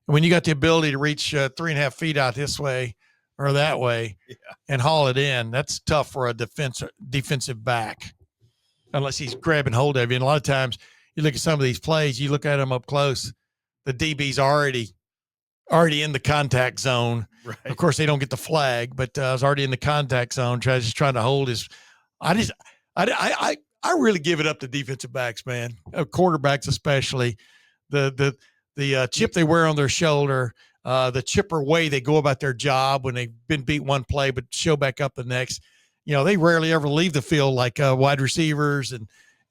When you got the ability to reach 3.5 feet out this way or that way and haul it in, that's tough for a defensive back, unless he's grabbing hold of you. And a lot of times you look at some of these plays, you look at them up close, the DB's already in the contact zone. Right. Of course, they don't get the flag, but I was already in the contact zone, just trying to hold his. I really give it up to defensive backs, man, quarterbacks especially. The chip they wear on their shoulder, the chipper way they go about their job when they've been beat one play but show back up the next. They rarely ever leave the field like wide receivers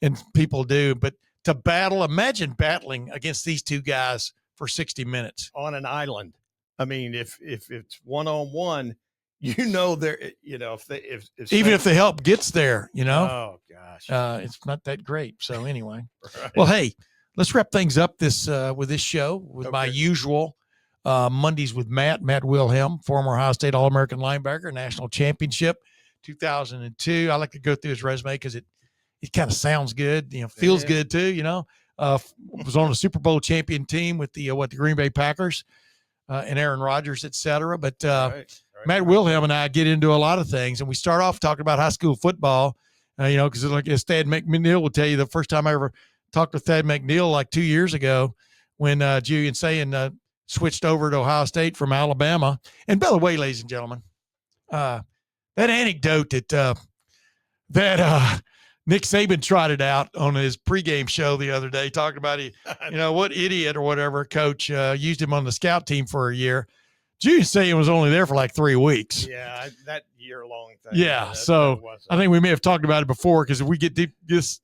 and people do. But to battle, imagine battling against these 2 guys for 60 minutes on an island. I mean, if it's 1-on-1, if the help gets there, Oh gosh, it's not that great. So anyway, right. well, hey, let's wrap things up with this show with my usual Mondays with Matt Wilhelm, former Ohio State All-American linebacker, national championship, 2002. I like to go through his resume because it kind of sounds good, feels good too. Was on a Super Bowl champion team with the Green Bay Packers and Aaron Rodgers, et cetera. But Matt Wilhelm and I get into a lot of things, and we start off talking about high school football, because like as Thadd MacNeal will tell you, the first time I ever talked to Thadd MacNeal like 2 years ago when Julian Sayin switched over to Ohio State from Alabama. And by the way, ladies and gentlemen, that anecdote that Nick Saban trotted out on his pregame show the other day, talking about what idiot or whatever coach used him on the scout team for a year. Julian Say was only there for like 3 weeks. Yeah, that year-long thing. Yeah, so I think we may have talked about it before because if we get this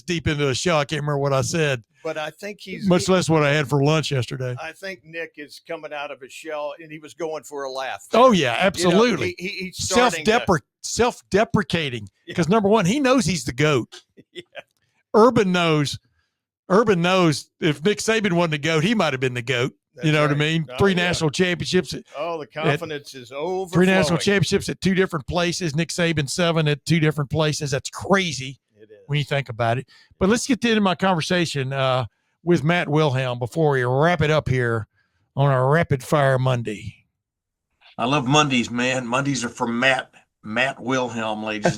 deep into the show, I can't remember what I said. But I think much less what I had for lunch yesterday. I think Nick is coming out of his shell, and he was going for a laugh. Oh yeah, absolutely. He's self-deprecating because number one, he knows he's the GOAT. Yeah. Urban knows if Nick Saban wasn't the GOAT, he might have been the GOAT. That's what I mean? Three national championships. The confidence is over. 3 national championships at 2 different places. Nick Saban 7 at 2 different places. That's crazy when you think about it. But let's get into my conversation with Matt Wilhelm before we wrap it up here on our Rapid Fire Monday. I love Mondays, man. Mondays are for Matt Wilhelm, ladies.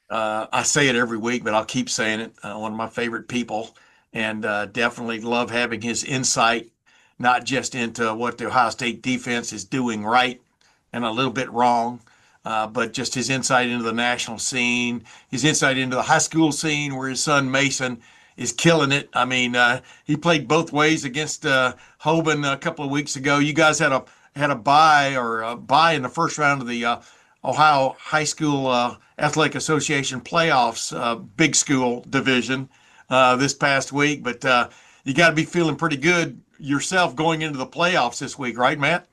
I say it every week, but I'll keep saying it. One of my favorite people, and definitely love having his insight, not just into what the Ohio State defense is doing right and a little bit wrong, but just his insight into the national scene, his insight into the high school scene where his son Mason is killing it. I mean, he played both ways against Hoban a couple of weeks ago. You guys had a bye in the first round of the Ohio High School Athletic Association playoffs, big school division this past week, but you got to be feeling pretty good yourself going into the playoffs this week, right, Matt?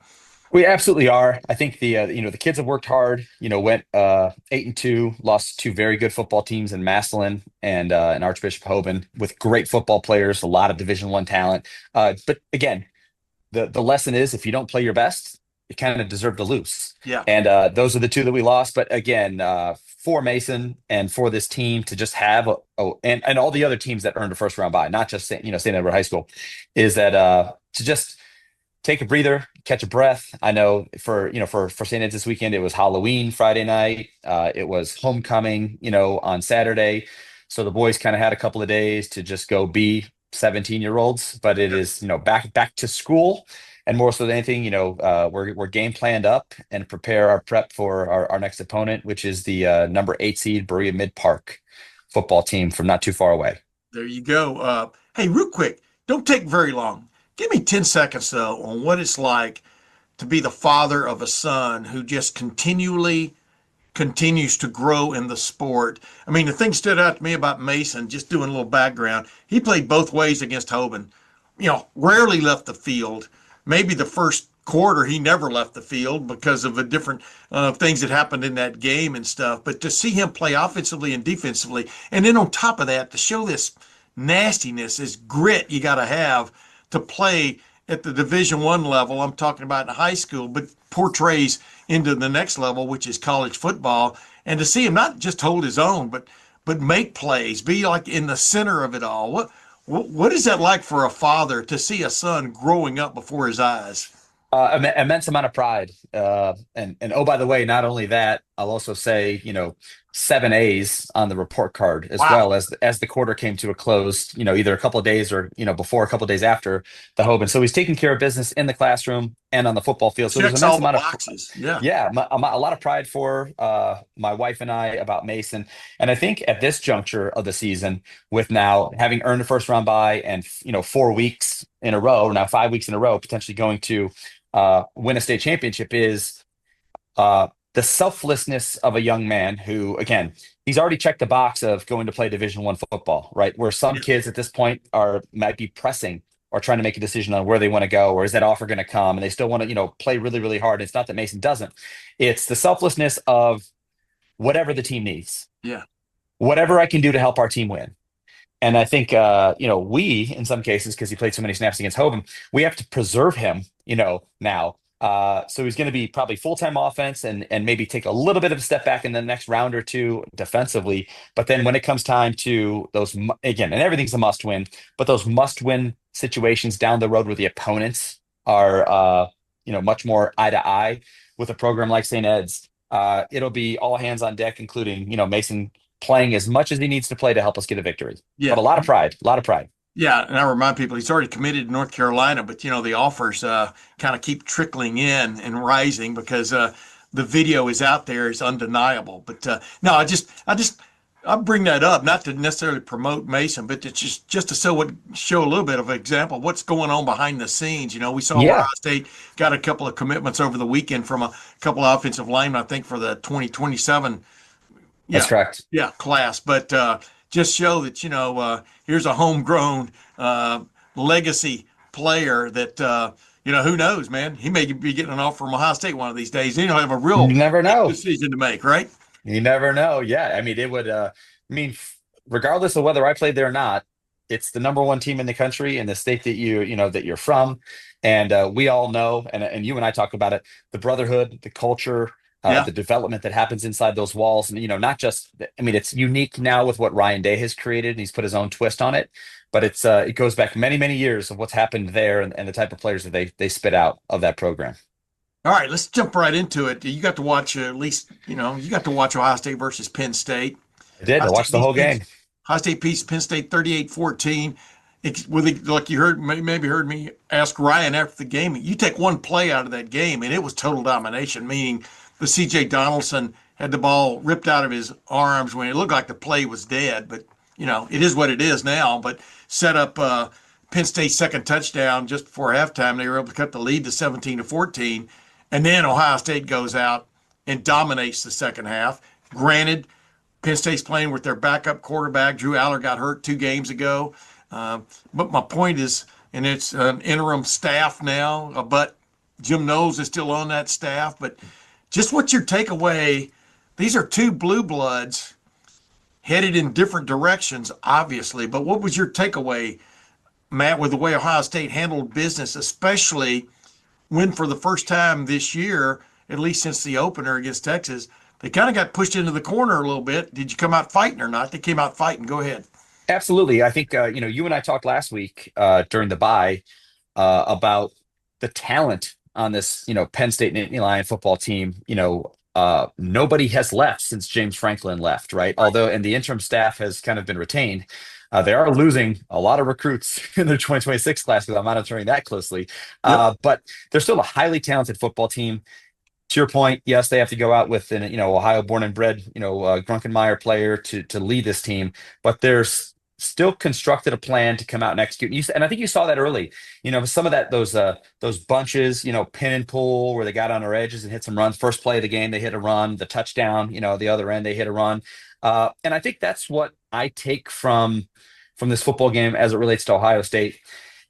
We absolutely are. I think the kids have worked hard. Went 8-2, lost to 2 very good football teams in Massillon and Archbishop Hoban with great football players, a lot of Division I talent. But again, the lesson is if you don't play your best, you kind of deserve to lose. Yeah. And those are the 2 that we lost. But again, for Mason and for this team to just have and all the other teams that earned a first round bye, not just St. Edward High School, is that to just take a breather, catch a breath. I know for St. Ed's this weekend, it was Halloween Friday night. It was homecoming, on Saturday. So the boys kind of had a couple of days to just go be 17-year-olds, but it is, back to school. And more so than anything, we're game planned up and prepare our prep for our next opponent, which is the number 8 seed Berea Mid Park football team from not too far away. There you go. Hey, real quick, don't take very long. Give me 10 seconds, though, on what it's like to be the father of a son who just continues to grow in the sport. I mean, the thing stood out to me about Mason, just doing a little background, he played both ways against Hoban. Rarely left the field. Maybe the first quarter he never left the field because of the different things that happened in that game and stuff. But to see him play offensively and defensively, and then on top of that, to show this nastiness, this grit you got to have to play at the Division I level, I'm talking about in high school, but portrays into the next level, which is college football. And to see him not just hold his own, but make plays, be like in the center of it all. What is that like for a father to see a son growing up before his eyes? Immense amount of pride. And oh, by the way, not only that, I'll also say, 7 A's on the report card as well as the quarter came to a close, either a couple of days or, before, a couple of days after the Hoban. So he's taking care of business in the classroom and on the football field. So there's immense amount of boxes. A lot of pride for my wife and I about Mason. And I think at this juncture of the season, with now having earned a first round bye and, 4 weeks in a row, now 5 weeks in a row, potentially going to win a state championship, is the selflessness of a young man who, again, he's already checked the box of going to play Division I football, right? Where some kids at this point might be pressing are trying to make a decision on where they want to go, or is that offer going to come, and they still want to, play really, really hard. It's not that Mason doesn't. It's the selflessness of whatever the team needs. Yeah. Whatever I can do to help our team win. And I think, we, in some cases, because he played so many snaps against Hovem, we have to preserve him, now. So he's going to be probably full-time offense and maybe take a little bit of a step back in the next round or two defensively. But then when it comes time to those, again, and everything's a must-win, but those must-win situations down the road where the opponents are, much more eye to eye with a program like St. Ed's, it'll be all hands on deck, including, Mason playing as much as he needs to play to help us get a victory. Yeah. But a lot of pride. Yeah, and I remind people he's already committed to North Carolina, but the offers kind of keep trickling in and rising because the video is out there, is undeniable. But no, I bring that up not to necessarily promote Mason, but it's just to show a little bit of an example of what's going on behind the scenes. We saw Ohio State got a couple of commitments over the weekend from a couple of offensive linemen, I think, for the 2027. That's correct. Yeah, class. But just show that, here's a homegrown legacy player that, who knows, man? He may be getting an offer from Ohio State one of these days. He'll have a real You never know. decision to make, right? You never know. Yeah. I mean, it would, regardless of whether I played there or not, it's the number one team in the country in the state that that you're from. And we all know, and you and I talk about it, the brotherhood, the culture, the development that happens inside those walls. And, not just, it's unique now with what Ryan Day has created, and he's put his own twist on it, but it goes back many, many years of what's happened there and the type of players that they spit out of that program. All right, let's jump right into it. You got to watch Ohio State versus Penn State. I did. I watched the whole game. Ohio State beats Penn State 38-14. Like you maybe heard me ask Ryan after the game, you take one play out of that game and it was total domination, meaning the C.J. Donaldson had the ball ripped out of his arms when it looked like the play was dead. But, it is what it is now. But set up Penn State's second touchdown just before halftime. They were able to cut the lead to 17-14. And then Ohio State goes out and dominates the second half. Granted, Penn State's playing with their backup quarterback. Drew Aller got hurt 2 games ago. But my point is, and it's an interim staff now, but Jim Knowles is still on that staff. But just what's your takeaway? These are 2 blue bloods headed in different directions, obviously. But what was your takeaway, Matt, with the way Ohio State handled business, especially when for the first time this year, at least since the opener against Texas, they kind of got pushed into the corner a little bit. Did you come out fighting or not? They came out fighting. Go ahead. Absolutely. I think, you and I talked last week during the bye about the talent on this, Penn State Nittany Lion football team. Nobody has left since James Franklin left, right? Although, and the interim staff has kind of been retained. They are losing a lot of recruits in their 2026 class because I'm monitoring that closely. But they're still a highly talented football team. To your point, yes, they have to go out with an Ohio born and bred Grunkenmeyer player to lead this team, but there's still constructed a plan to come out and execute. And I think you saw that early. Some of those bunches, pin and pull where they got on their edges and hit some runs. First play of the game, they hit a run. The touchdown, the other end, they hit a run. And I think that's what I take from this football game as it relates to Ohio State.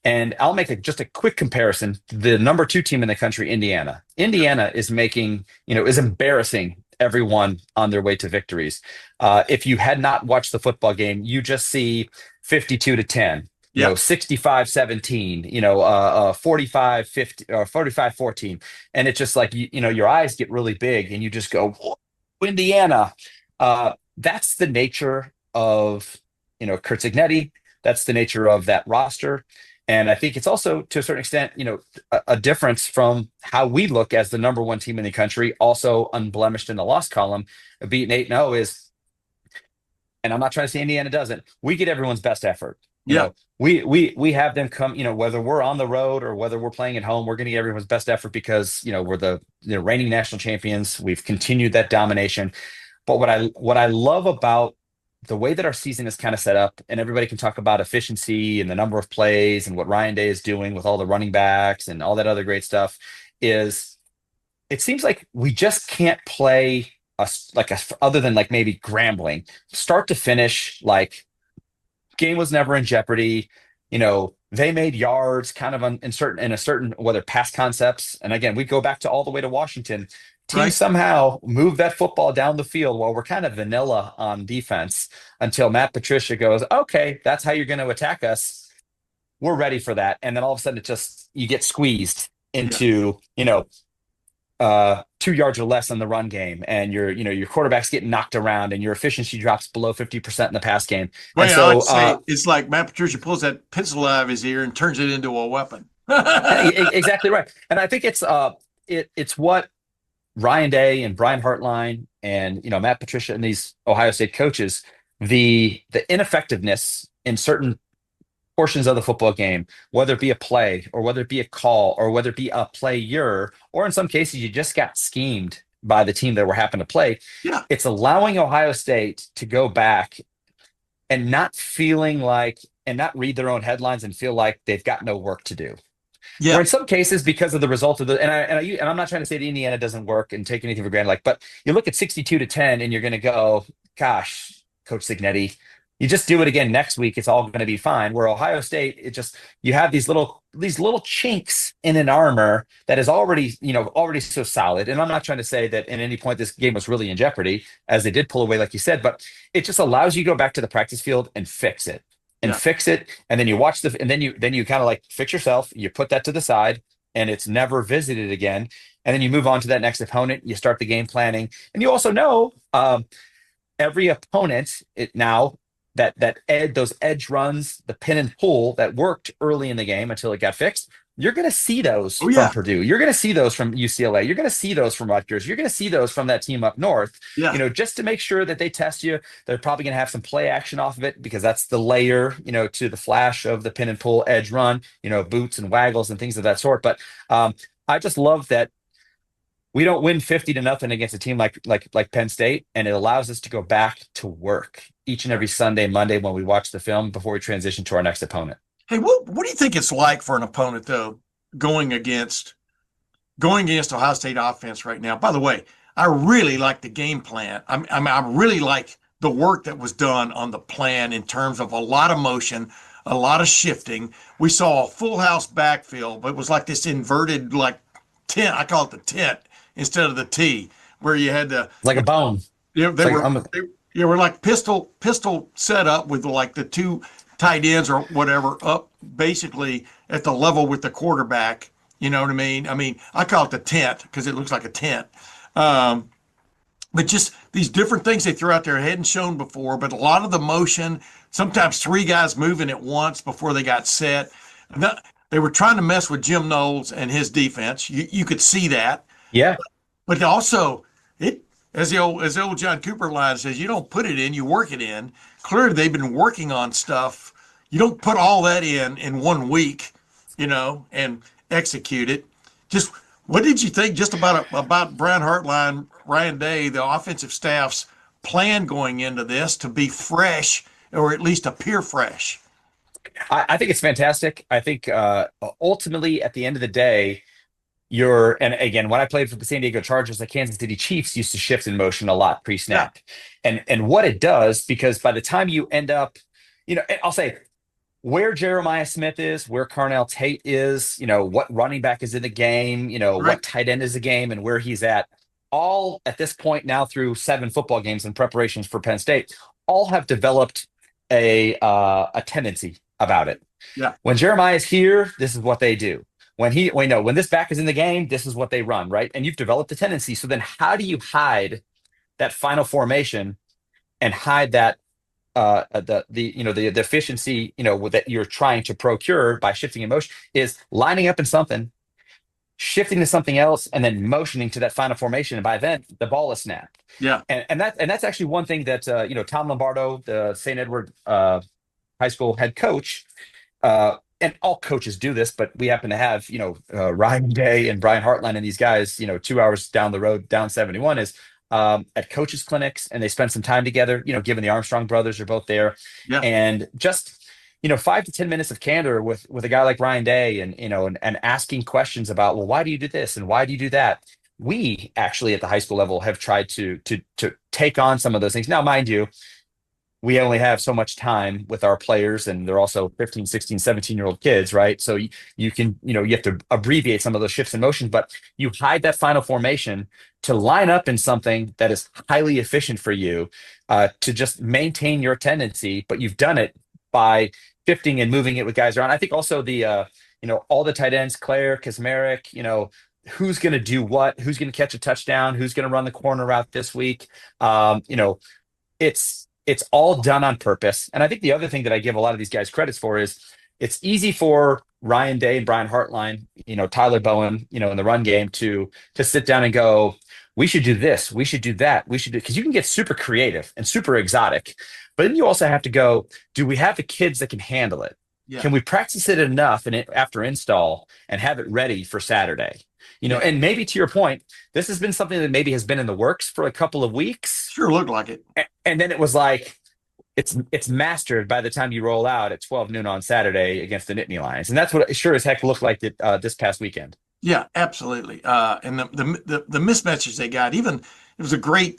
And I'll make just a quick comparison. The number 2 team in the country, Indiana. Indiana is is embarrassing everyone on their way to victories. If you had not watched the football game, you just see 52-10, 65-17, 45-15 or 45-14. And it's just like, your eyes get really big and you just go, whoa, Indiana. That's the nature of, Kurt Cignetti. That's the nature of that roster. And I think it's also, to a certain extent, a difference from how we look as the number 1 team in the country, also unblemished in the loss column, beating 8-0 is, and I'm not trying to say Indiana doesn't, we get everyone's best effort. We have them come, whether we're on the road or whether we're playing at home, we're going to get everyone's best effort because, we're the reigning national champions. We've continued that domination. But what I love about the way that our season is kind of set up, and everybody can talk about efficiency and the number of plays and what Ryan Day is doing with all the running backs and all that other great stuff, is it seems like we just can't play other than like maybe Grambling, start to finish, like game was never in jeopardy. they made yards kind of in a certain, whether pass concepts. And again, we go back to all the way to Washington. Teams somehow move that football down the field while we're kind of vanilla on defense until Matt Patricia goes, okay, that's how you're going to attack us. We're ready for that. And then all of a sudden you get squeezed into, 2 yards or less on the run game, and your quarterback's getting knocked around and your efficiency drops below 50% in the pass game. Well, and so, I would say it's like Matt Patricia pulls that pencil out of his ear and turns it into a weapon. Exactly right. And I think it's what Ryan Day and Brian Hartline and Matt Patricia and these Ohio State coaches, the ineffectiveness in certain portions of the football game, whether it be a play or whether it be a call or whether it be a player, or in some cases you just got schemed by the team that were happened to play. Yeah. It's allowing Ohio State to go back and not read their own headlines and feel like they've got no work to do. Yeah. Or in some cases, because of the result of and I'm not trying to say that Indiana doesn't work and take anything for granted, but you look at 62-10 and you're going to go, gosh, Coach Signetti, you just do it again next week, it's all going to be fine. Where Ohio State, you have these little chinks in an armor that is already so solid. And I'm not trying to say that at any point this game was really in jeopardy, as they did pull away, like you said, but it just allows you to go back to the practice field and fix it. And then you watch and then you kind of like fix yourself, you put that to the side, and it's never visited again. And then you move on to that next opponent, you start the game planning. And you also know every opponent those edge runs, the pin and pull that worked early in the game until it got fixed. You're going to see those from Purdue. You're going to see those from UCLA. You're going to see those from Rutgers. You're going to see those from that team up north. Yeah. Just to make sure that they test you. They're probably going to have some play action off of it, because that's the layer, to the flash of the pin and pull edge run, boots and waggles and things of that sort. But I just love that we don't win 50-0 against a team like Penn State, and it allows us to go back to work each and every Sunday, Monday when we watch the film before we transition to our next opponent. Hey, what do you think it's like for an opponent, though, going against Ohio State offense right now? By the way, I really like the game plan. I really like the work that was done on the plan in terms of a lot of motion, a lot of shifting. We saw a full house backfield, but it was like this inverted tent. I call it the tent instead of the T, where you had like a bone. They were like pistol set up with like the two tight ends or whatever up basically at the level with the quarterback. You know what I mean? I call it the tent because it looks like a tent. But just these different things they threw out there hadn't shown before, but a lot of the motion, sometimes three guys moving at once before they got set. They were trying to mess with Jim Knowles and his defense. You could see that. Yeah. But also, as the old John Cooper line says, you don't put it in, you work it in. Clearly, they've been working on stuff. You don't put all that in 1 week, and execute it. Just what did you think just about Brian Hartline, Ryan Day, the offensive staff's plan going into this to be fresh, or at least appear fresh? I think it's fantastic. I think ultimately, at the end of the day, and again, when I played for the San Diego Chargers, the Kansas City Chiefs used to shift in motion a lot pre-snap. Yeah. And what it does, because by the time you end up, I'll say where Jeremiah Smith is, where Carnell Tate is, what running back is in the game, what tight end is the game, and where he's at, all at this point now through 7 football games and preparations for Penn State, all have developed a tendency about it. Yeah. When Jeremiah is here, this is what they do. When this back is in the game, this is what they run, right? And you've developed a tendency. So then how do you hide that final formation and hide that the efficiency, that you're trying to procure by shifting in motion is lining up in something, shifting to something else, and then motioning to that final formation. And by then the ball is snapped. Yeah. And that's actually one thing that Tom Lombardo, the St. Edward High School head coach, and all coaches do this, but we happen to have, Ryan Day and Brian Hartline and these guys, 2 hours down the road, down 71 is at coaches clinics, and they spend some time together, given the Armstrong brothers are both there. Yeah. And just, 5 to 10 minutes of candor with a guy like Ryan Day and asking questions about, well, why do you do this? And why do you do that? We actually at the high school level have tried to take on some of those things. Now, mind you, we only have so much time with our players, and they're also 15, 16, 17-year-old kids, right? So you can, you have to abbreviate some of those shifts in motion, but you hide that final formation to line up in something that is highly efficient for you, to just maintain your tendency, but you've done it by shifting and moving it with guys around. I think also the, all the tight ends, Claire, Kasmerick, who's going to do what, who's going to catch a touchdown, who's going to run the corner route this week. It's all done on purpose. And I think the other thing that I give a lot of these guys credits for is it's easy for Ryan Day and Brian Hartline, Tyler Bowen, in the run game to sit down and go, we should do this, we should do that, we should do, because you can get super creative and super exotic. But then you also have to go, do we have the kids that can handle it? Yeah. Can we practice it enough after install and have it ready for Saturday? And maybe to your point, this has been something that maybe has been in the works for a couple of weeks. Sure looked like it. And then it was like, it's mastered by the time you roll out at 12 noon on Saturday against the Nittany Lions. And that's what it sure as heck looked like this past weekend. Yeah, absolutely. And the mismatches they got, even it was a great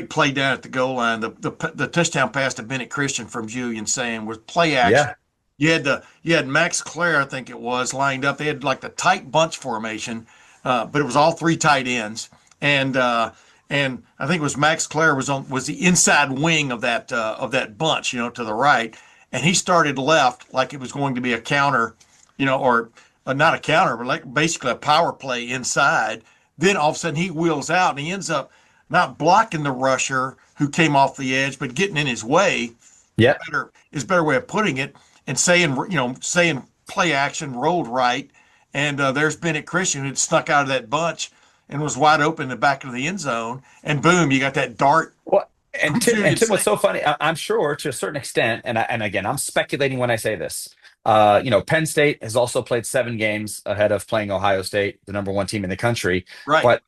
play down at the goal line. The touchdown pass to Bennett Christian from Julian Sayin with play action. Yeah. You had Max Clare, I think it was, lined up. They had like the tight bunch formation, but it was all three tight ends. And I think it was Max Clare was the inside wing of that bunch, to the right. And he started left like it was going to be a counter, or not a counter, but like basically a power play inside. Then all of a sudden he wheels out and he ends up not blocking the rusher who came off the edge, but getting in his way. Yeah, is a better way of putting it. And saying play action rolled right, and there's Bennett Christian who snuck out of that bunch and was wide open in the back of the end zone, and boom, you got that dart. Well, and Tim, what's so funny, I'm sure to a certain extent, and again, I'm speculating when I say this. Penn State has also played 7 games ahead of playing Ohio State, the number 1 team in the country. Right. But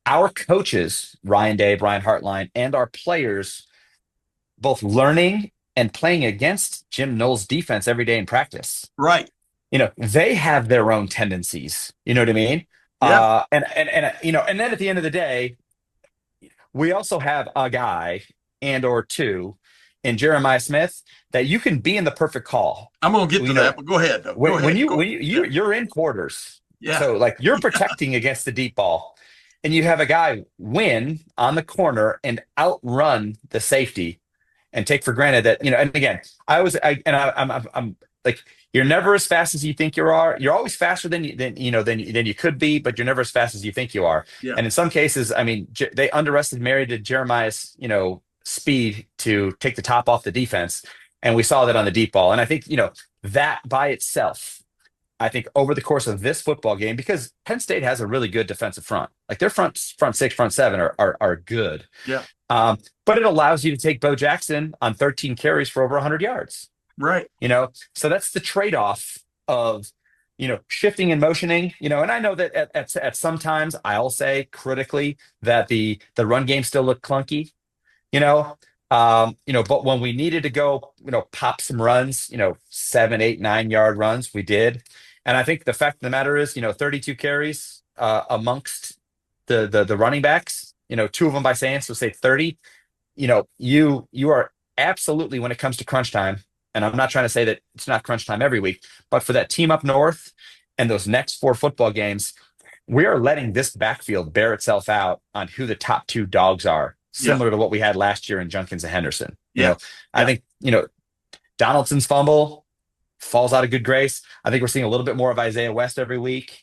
our coaches, Ryan Day, Brian Hartline, and our players, both learning and playing against Jim Knowles' defense every day in practice. Right. They have their own tendencies. You know what I mean? Yeah. And then at the end of the day, we also have a guy or two in Jeremiah Smith that you can be in the perfect call. I'm going to get to that, but go ahead. When you're in quarters. Yeah. So like you're protecting against the deep ball, and you have a guy win on the corner and outrun the safety. And take for granted that, and again, I'm like, you're never as fast as you think you are. You're always faster than you could be, but you're never as fast as you think you are. Yeah. And in some cases, I mean, they underestimated Jeremiah's, speed to take the top off the defense. And we saw that on the deep ball. And I think, that by itself, I think over the course of this football game, because Penn State has a really good defensive front, like their front 6, front 7 are good. Yeah. But it allows you to take Bo Jackson on 13 carries for over 100 yards. Right. So that's the trade-off of, shifting and motioning, and I know that at some times I'll say critically that the run game still looked clunky, but when we needed to go, pop some runs, 7, 8, 9 yard runs, we did. And I think the fact of the matter is, 32 carries amongst the running backs, 2 of them by Sayin, so say 30. You are absolutely, when it comes to crunch time, and I'm not trying to say that it's not crunch time every week, but for that team up north and those next 4 football games, we are letting this backfield bear itself out on who the top 2 dogs are, similar to what we had last year in Junkins and Henderson. I think, Donaldson's fumble falls out of good grace. I think we're seeing a little bit more of Isaiah West every week.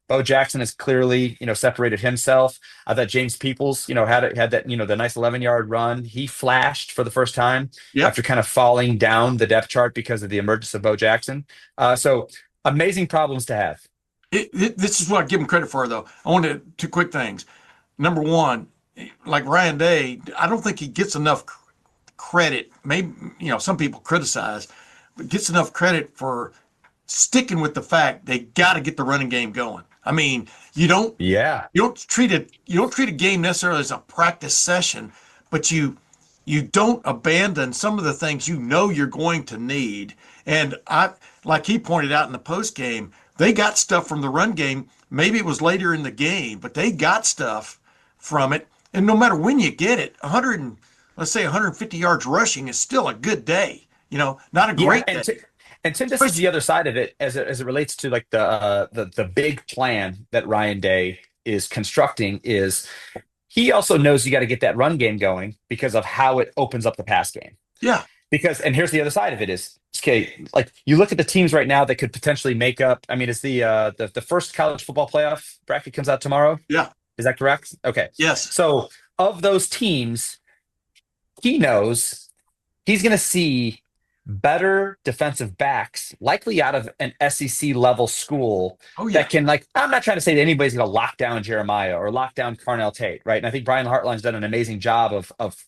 Bo Jackson has clearly, separated himself. I thought James Peoples, had that, the nice 11-yard run. He flashed for the first time after kind of falling down the depth chart because of the emergence of Bo Jackson. So amazing problems to have. This is what I give him credit for, though. I want 2 quick things. Number one, like Ryan Day, I don't think he gets enough credit. Maybe, some people criticize, but gets enough credit for sticking with the fact they got to get the running game going. I mean, you don't treat a game necessarily as a practice session, but you don't abandon some of the things you're going to need. And like he pointed out in the post game, they got stuff from the run game. Maybe it was later in the game, but they got stuff from it. And no matter when you get it, let's say 150 yards rushing is still a good day. Not a Yeah, great and day. Tim, this is the other side of it as it relates to like the big plan that Ryan Day is constructing is he also knows you got to get that run game going because of how it opens up the pass game. Yeah. Because, and here's the other side of it is, okay, like you look at the teams right now that could potentially make up. I mean, is the first college football playoff bracket comes out tomorrow? Yeah. Is that correct? Okay. Yes. So of those teams, he knows he's going to see better defensive backs, likely out of an SEC level school that can, like, I'm not trying to say that anybody's going to lock down Jeremiah or lock down Carnell Tate, right? And I think Brian Hartline's done an amazing job of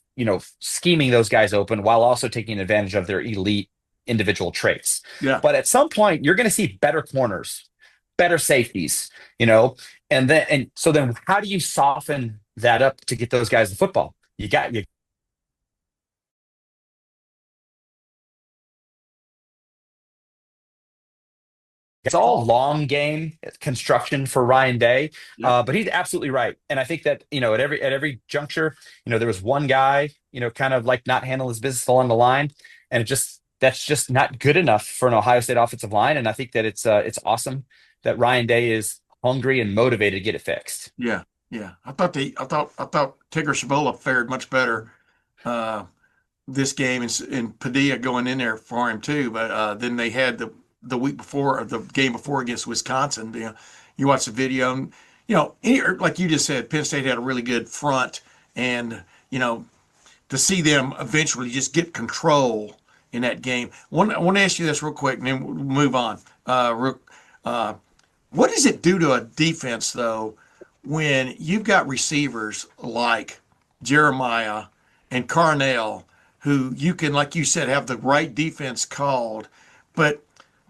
scheming those guys open while also taking advantage of their elite individual traits. Yeah. But at some point, you're going to see better corners, better safeties, and so then how do you soften that up to get those guys the football? It's all long game construction for Ryan Day, but he's absolutely right. And I think that at every juncture, there was one guy, kind of like not handle his business along the line, and that's just not good enough for an Ohio State offensive line. And I think that it's awesome that Ryan Day is hungry and motivated to get it fixed. Yeah, yeah. I thought Tigger Shabola fared much better this game, and Padilla going in there for him too. But then they had the week before, or the game before against Wisconsin. You watch the video, and like you just said, Penn State had a really good front, and to see them eventually just get control in that game. I want to ask you this real quick, and then we'll move on. What does it do to a defense though when you've got receivers like Jeremiah and Carnell, who you can, like you said, have the right defense called, but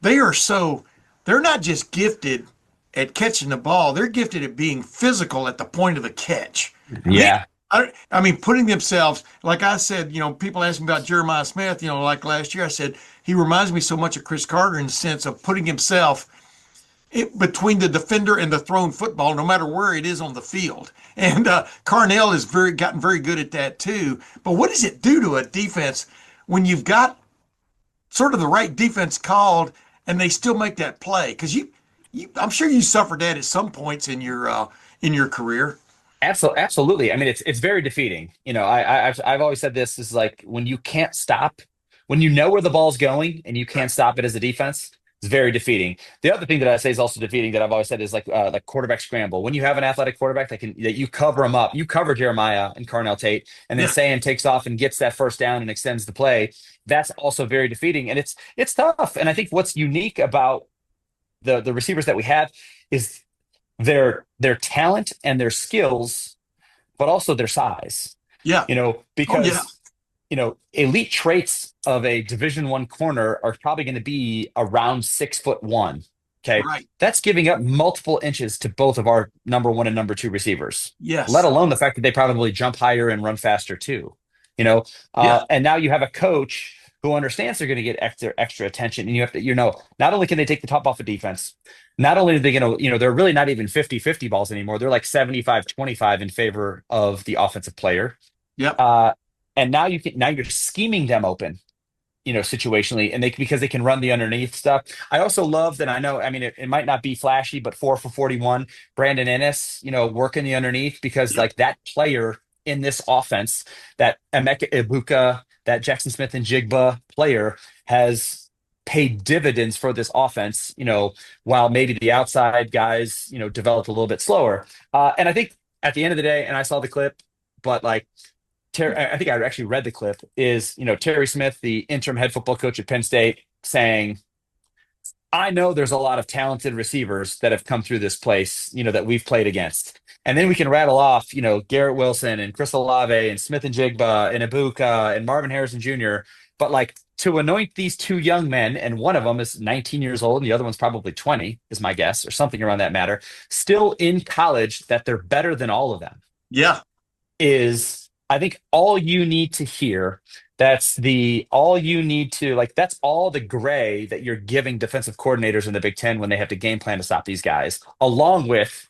they're not just gifted at catching the ball, they're gifted at being physical at the point of the catch. Yeah. I mean, putting themselves, like I said, people ask me about Jeremiah Smith, like last year, I said, he reminds me so much of Chris Carter in the sense of putting himself between the defender and the thrown football, no matter where it is on the field. And Carnell has gotten very good at that too. But what does it do to a defense when you've got sort of the right defense called and they still make that play? Because I'm sure you suffered that at some points in your career. Absolutely. I mean, it's very defeating. I've always said this is like when you can't stop, when you know where the ball's going and you can't stop it as a defense, it's very defeating. The other thing that I say is also defeating that I've always said is like quarterback scramble. When you have an athletic quarterback that you cover him up, you cover Jeremiah and Carnell Tate, and then Sayin takes off and gets that first down and extends the play. That's also very defeating, and it's tough. And I think what's unique about the receivers that we have is their talent and their skills, but also their size. Yeah. Because elite traits of a Division I corner are probably going to be around 6'1". Okay. Right. That's giving up multiple inches to both of our number 1 and number 2 receivers. Yes. Let alone the fact that they probably jump higher and run faster too. And now you have a coach who understands they're going to get extra attention, and you have to, not only can they take the top off of defense, not only are they going to, they're really not even 50-50 balls anymore. They're like 75-25 in favor of the offensive player. Yep. And now you're scheming them open, situationally, and because they can run the underneath stuff. I also love that. It might not be flashy, but 4 for 41, Brandon Ennis, working the underneath, because like that player in this offense, that Emeka Ibuka, that Jackson Smith and Jigba player has paid dividends for this offense, while maybe the outside guys, developed a little bit slower. And I think at the end of the day, and I saw the clip, but like, I think I actually read the clip, is, Terry Smith, the interim head football coach at Penn State, saying, I know there's a lot of talented receivers that have come through this place, that we've played against. And then we can rattle off, Garrett Wilson and Chris Olave and Smith and Jigba and Ibuka and Marvin Harrison Jr. But like, to anoint these 2 young men, and one of them is 19 years old and the other one's probably 20, is my guess, or something around that matter, still in college, that they're better than all of them. Yeah. Is, I think, all you need to hear. That's all you need to, like, that's all the gray that you're giving defensive coordinators in the Big Ten when they have to game plan to stop these guys, along with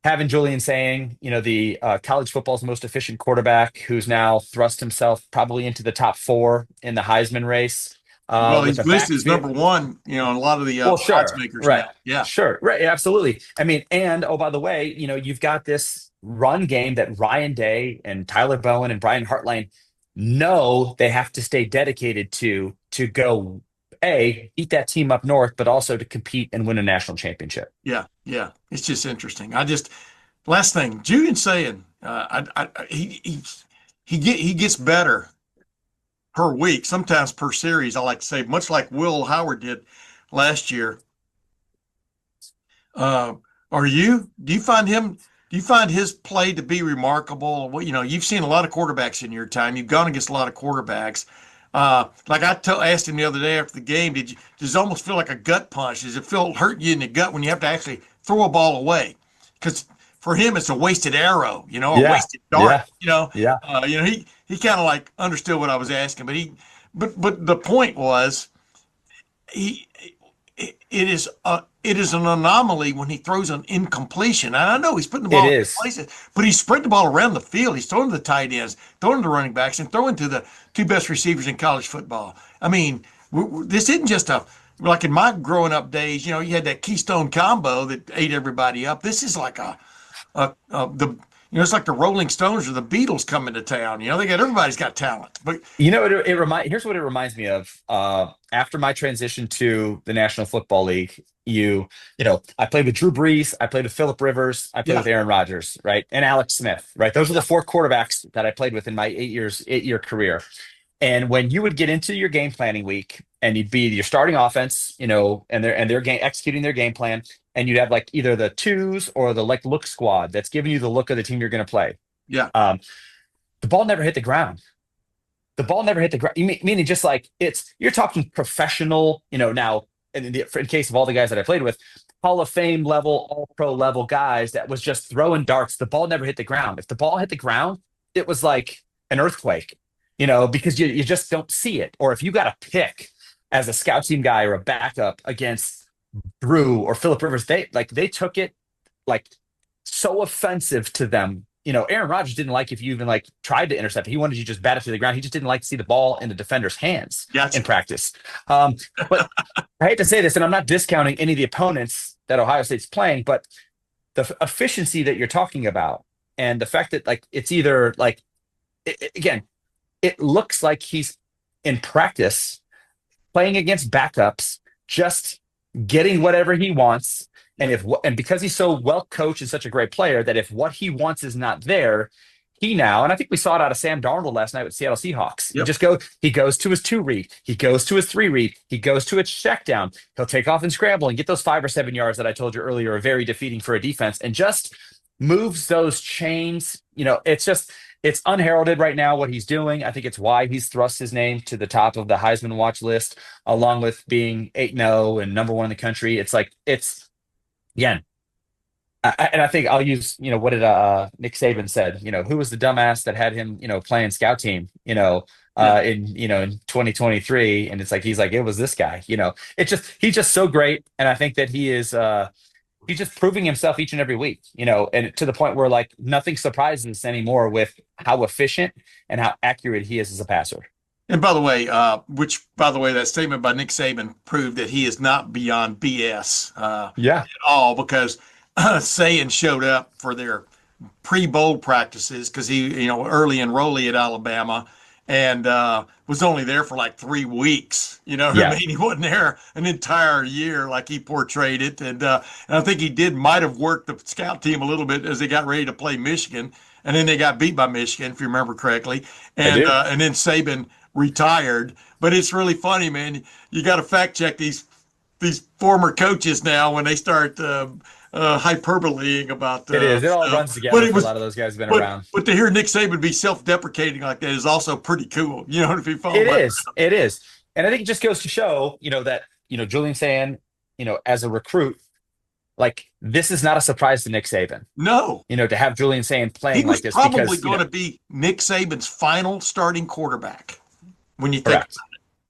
having Julian Saying, the college football's most efficient quarterback, who's now thrust himself probably into the top 4 in the Heisman race. Well, With he's the listed as backfield. number 1, in a lot of the Well, odds sure. makers Right. now. Yeah. Sure. Right. Absolutely. I mean, and oh, by the way, you've got this run game that Ryan Day and Tyler Bowen and Brian Hartline know they have to stay dedicated to go beat that team up north, but also to compete and win a national championship. Yeah. Yeah. It's just interesting. Last thing, Julian Sayin, he gets better per week, sometimes per series. I like to say, much like Will Howard did last year. Do you find his play to be remarkable? Well, you've seen a lot of quarterbacks in your time. You've gone against a lot of quarterbacks. Like I asked him the other day after the game, does it almost feel like a gut punch? Does it hurt you in the gut when you have to actually throw a ball away? Because for him, it's a wasted arrow, a wasted dart. He kind of like understood what I was asking, but the point was, it is an anomaly when he throws an incompletion. And I know he's putting the ball in places, but he's spreading the ball around the field. He's throwing to the tight ends, throwing to the running backs, and throwing to the 2 best receivers in college football. I mean, this isn't just like in my growing up days. You had that Keystone combo that ate everybody up. This is like it's like the Rolling Stones or the Beatles coming to town. Everybody's got talent. But here's what it reminds me of. After my transition to the National Football League, I played with Drew Brees, I played with Phillip Rivers, I played with Aaron Rodgers, right, and Alex Smith, right. Those are the 4 quarterbacks that I played with in my 8-year career. And when you would get into your game planning week, and you'd be your starting offense, and they're executing their game plan, and you'd have like either the twos or the look squad that's giving you the look of the team you're going to play. Yeah. The ball never hit the ground. The ball never hit the ground. Meaning just like you're talking professional, now in case of all the guys that I played with, Hall of Fame level, all pro level guys that was just throwing darts. The ball never hit the ground. If the ball hit the ground, it was like an earthquake, because you just don't see it. Or if you got a pick as a scout team guy or a backup against Drew or Phillip Rivers, they took it like so offensive to them. Aaron Rodgers didn't like if you even tried to intercept it. He wanted you to just bat it to the ground. He just didn't like to see the ball in the defender's hands in practice. But I hate to say this, and I'm not discounting any of the opponents that Ohio State's playing, but the efficiency that you're talking about and the fact that it's either again, it looks like he's in practice playing against backups, just getting whatever he wants. And because he's so well coached and such a great player, that if what he wants is not there, and I think we saw it out of Sam Darnold last night with Seattle Seahawks. Yep. He goes to his 2 read, he goes to his 3 read, he goes to his check down. He'll take off and scramble and get those 5 or 7 yards that I told you earlier are very defeating for a defense, and just moves those chains. It's unheralded right now what he's doing. I think it's why he's thrust his name to the top of the Heisman watch list, along with being 8-0 and number 1 in the country. Again, and I think I'll use, what did Nick Saban said, who was the dumbass that had him, playing scout team, in 2023. And he's like, it was this guy, he's just so great. And I think that he's just proving himself each and every week, and to the point where nothing surprises us anymore with how efficient and how accurate he is as a passer. And by the way, that statement by Nick Saban proved that he is not beyond BS at all, because Sayin showed up for their pre-bowl practices because he, early enrollee at Alabama, and was only there for 3 weeks. I mean? He wasn't there an entire year like he portrayed it. And I think he might have worked the scout team a little bit as they got ready to play Michigan. And then they got beat by Michigan, if you remember correctly. And then Saban retired. But it's really funny, man. You got to fact check these former coaches now when they start hyperbolating about it all runs together. A lot of those guys have been around. But to hear Nick Saban be self-deprecating like that is also pretty cool. If you follow it is. And I think it just goes to show, that, Julian Sayin, as a recruit, this is not a surprise to Nick Saban. No. To have Julian Sayin playing like this. He was probably going to be Nick Saban's final starting quarterback when you think about it,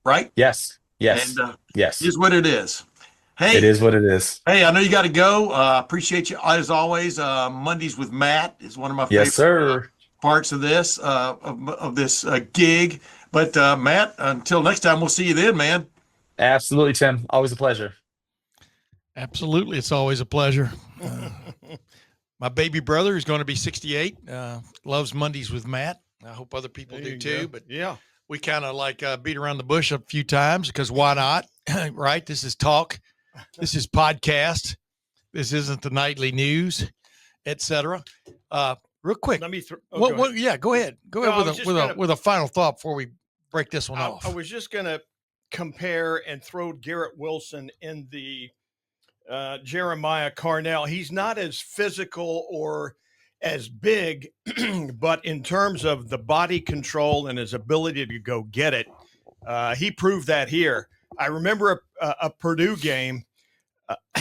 right? Yes. And yes, is what it is. Hey, It is what it is. Hey, I know you got to go. Appreciate you as always. Mondays with Matt is one of my Yes, favorite sir. parts of this of this gig. But Matt, until next time, we'll see you then, man. Absolutely, Tim. Always a pleasure. Absolutely, it's always a pleasure. My baby brother is going to be 68. Loves Mondays with Matt. I hope other people do too. Go. But yeah, we kind of like beat around the bush a few times because why not? Right? This is talk. This is podcast. This isn't the nightly news, etc. Real quick. let me. Yeah, go ahead. Go No, I ahead was with a final thought before we break this one off. I was just going to compare and throw Garrett Wilson in the Jeremiah Carnell. He's not as physical or as big, but in terms of the body control and his ability to go get it, he proved that here. I remember a Purdue game.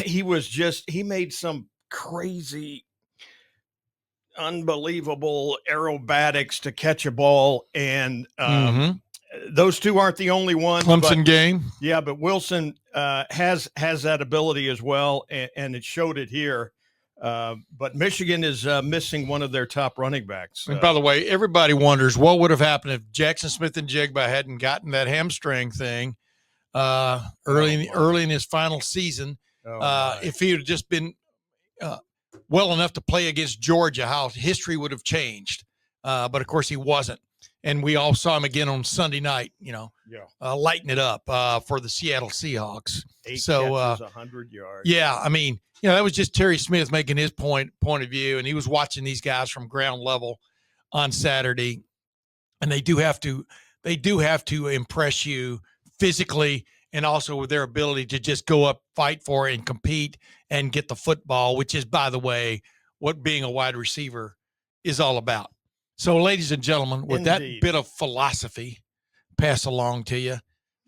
He made some crazy, unbelievable aerobatics to catch a ball. And those two aren't the only ones. Clemson game. Yeah, but Wilson has that ability as well, and it showed it here. But Michigan is missing one of their top running backs. And by the way, everybody wonders what would have happened if Jackson Smith and Jigba hadn't gotten that hamstring thing early in his final season. If he had just been well enough to play against Georgia, how history would have changed. But of course, he wasn't. And we all saw him again on Sunday night, lighting it up for the Seattle Seahawks. 8 catches, 100 yards. Yeah, I mean, that was just Terry Smith making his point of view, and he was watching these guys from ground level on Saturday. And they do have to impress you physically and also with their ability to just go up, fight for it, and compete and get the football, which is, by the way, what being a wide receiver is all about. So, ladies and gentlemen, with that bit of philosophy pass along to you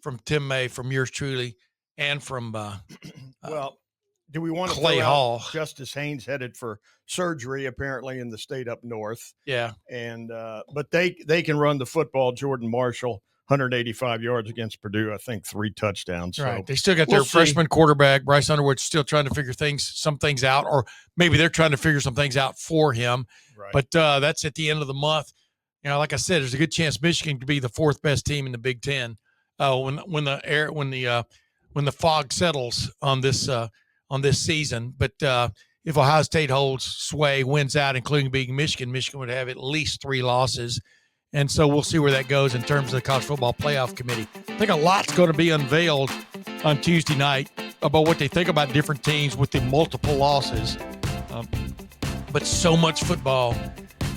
from Tim May, from yours truly, and from do we want to Clay Hall? Justice Haynes headed for surgery apparently in the state up north. Yeah, and but they can run the football. Jordan Marshall, 185 yards against Purdue. I think 3 touchdowns. Right. So they still got their freshman quarterback, Bryce Underwood, still trying to figure some things out, or maybe they're trying to figure some things out for him. Right. But that's at the end of the month. Like I said, there's a good chance Michigan could be the 4th best team in the Big Ten when the fog settles on this season. But if Ohio State holds sway, wins out, including beating Michigan, Michigan would have at least 3 losses. And so we'll see where that goes in terms of the College Football Playoff Committee. I think a lot's going to be unveiled on Tuesday night about what they think about different teams with the multiple losses. But so much football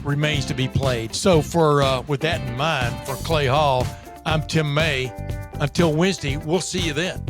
remains to be played. So with that in mind, for Clay Hall, I'm Tim May. Until Wednesday, we'll see you then.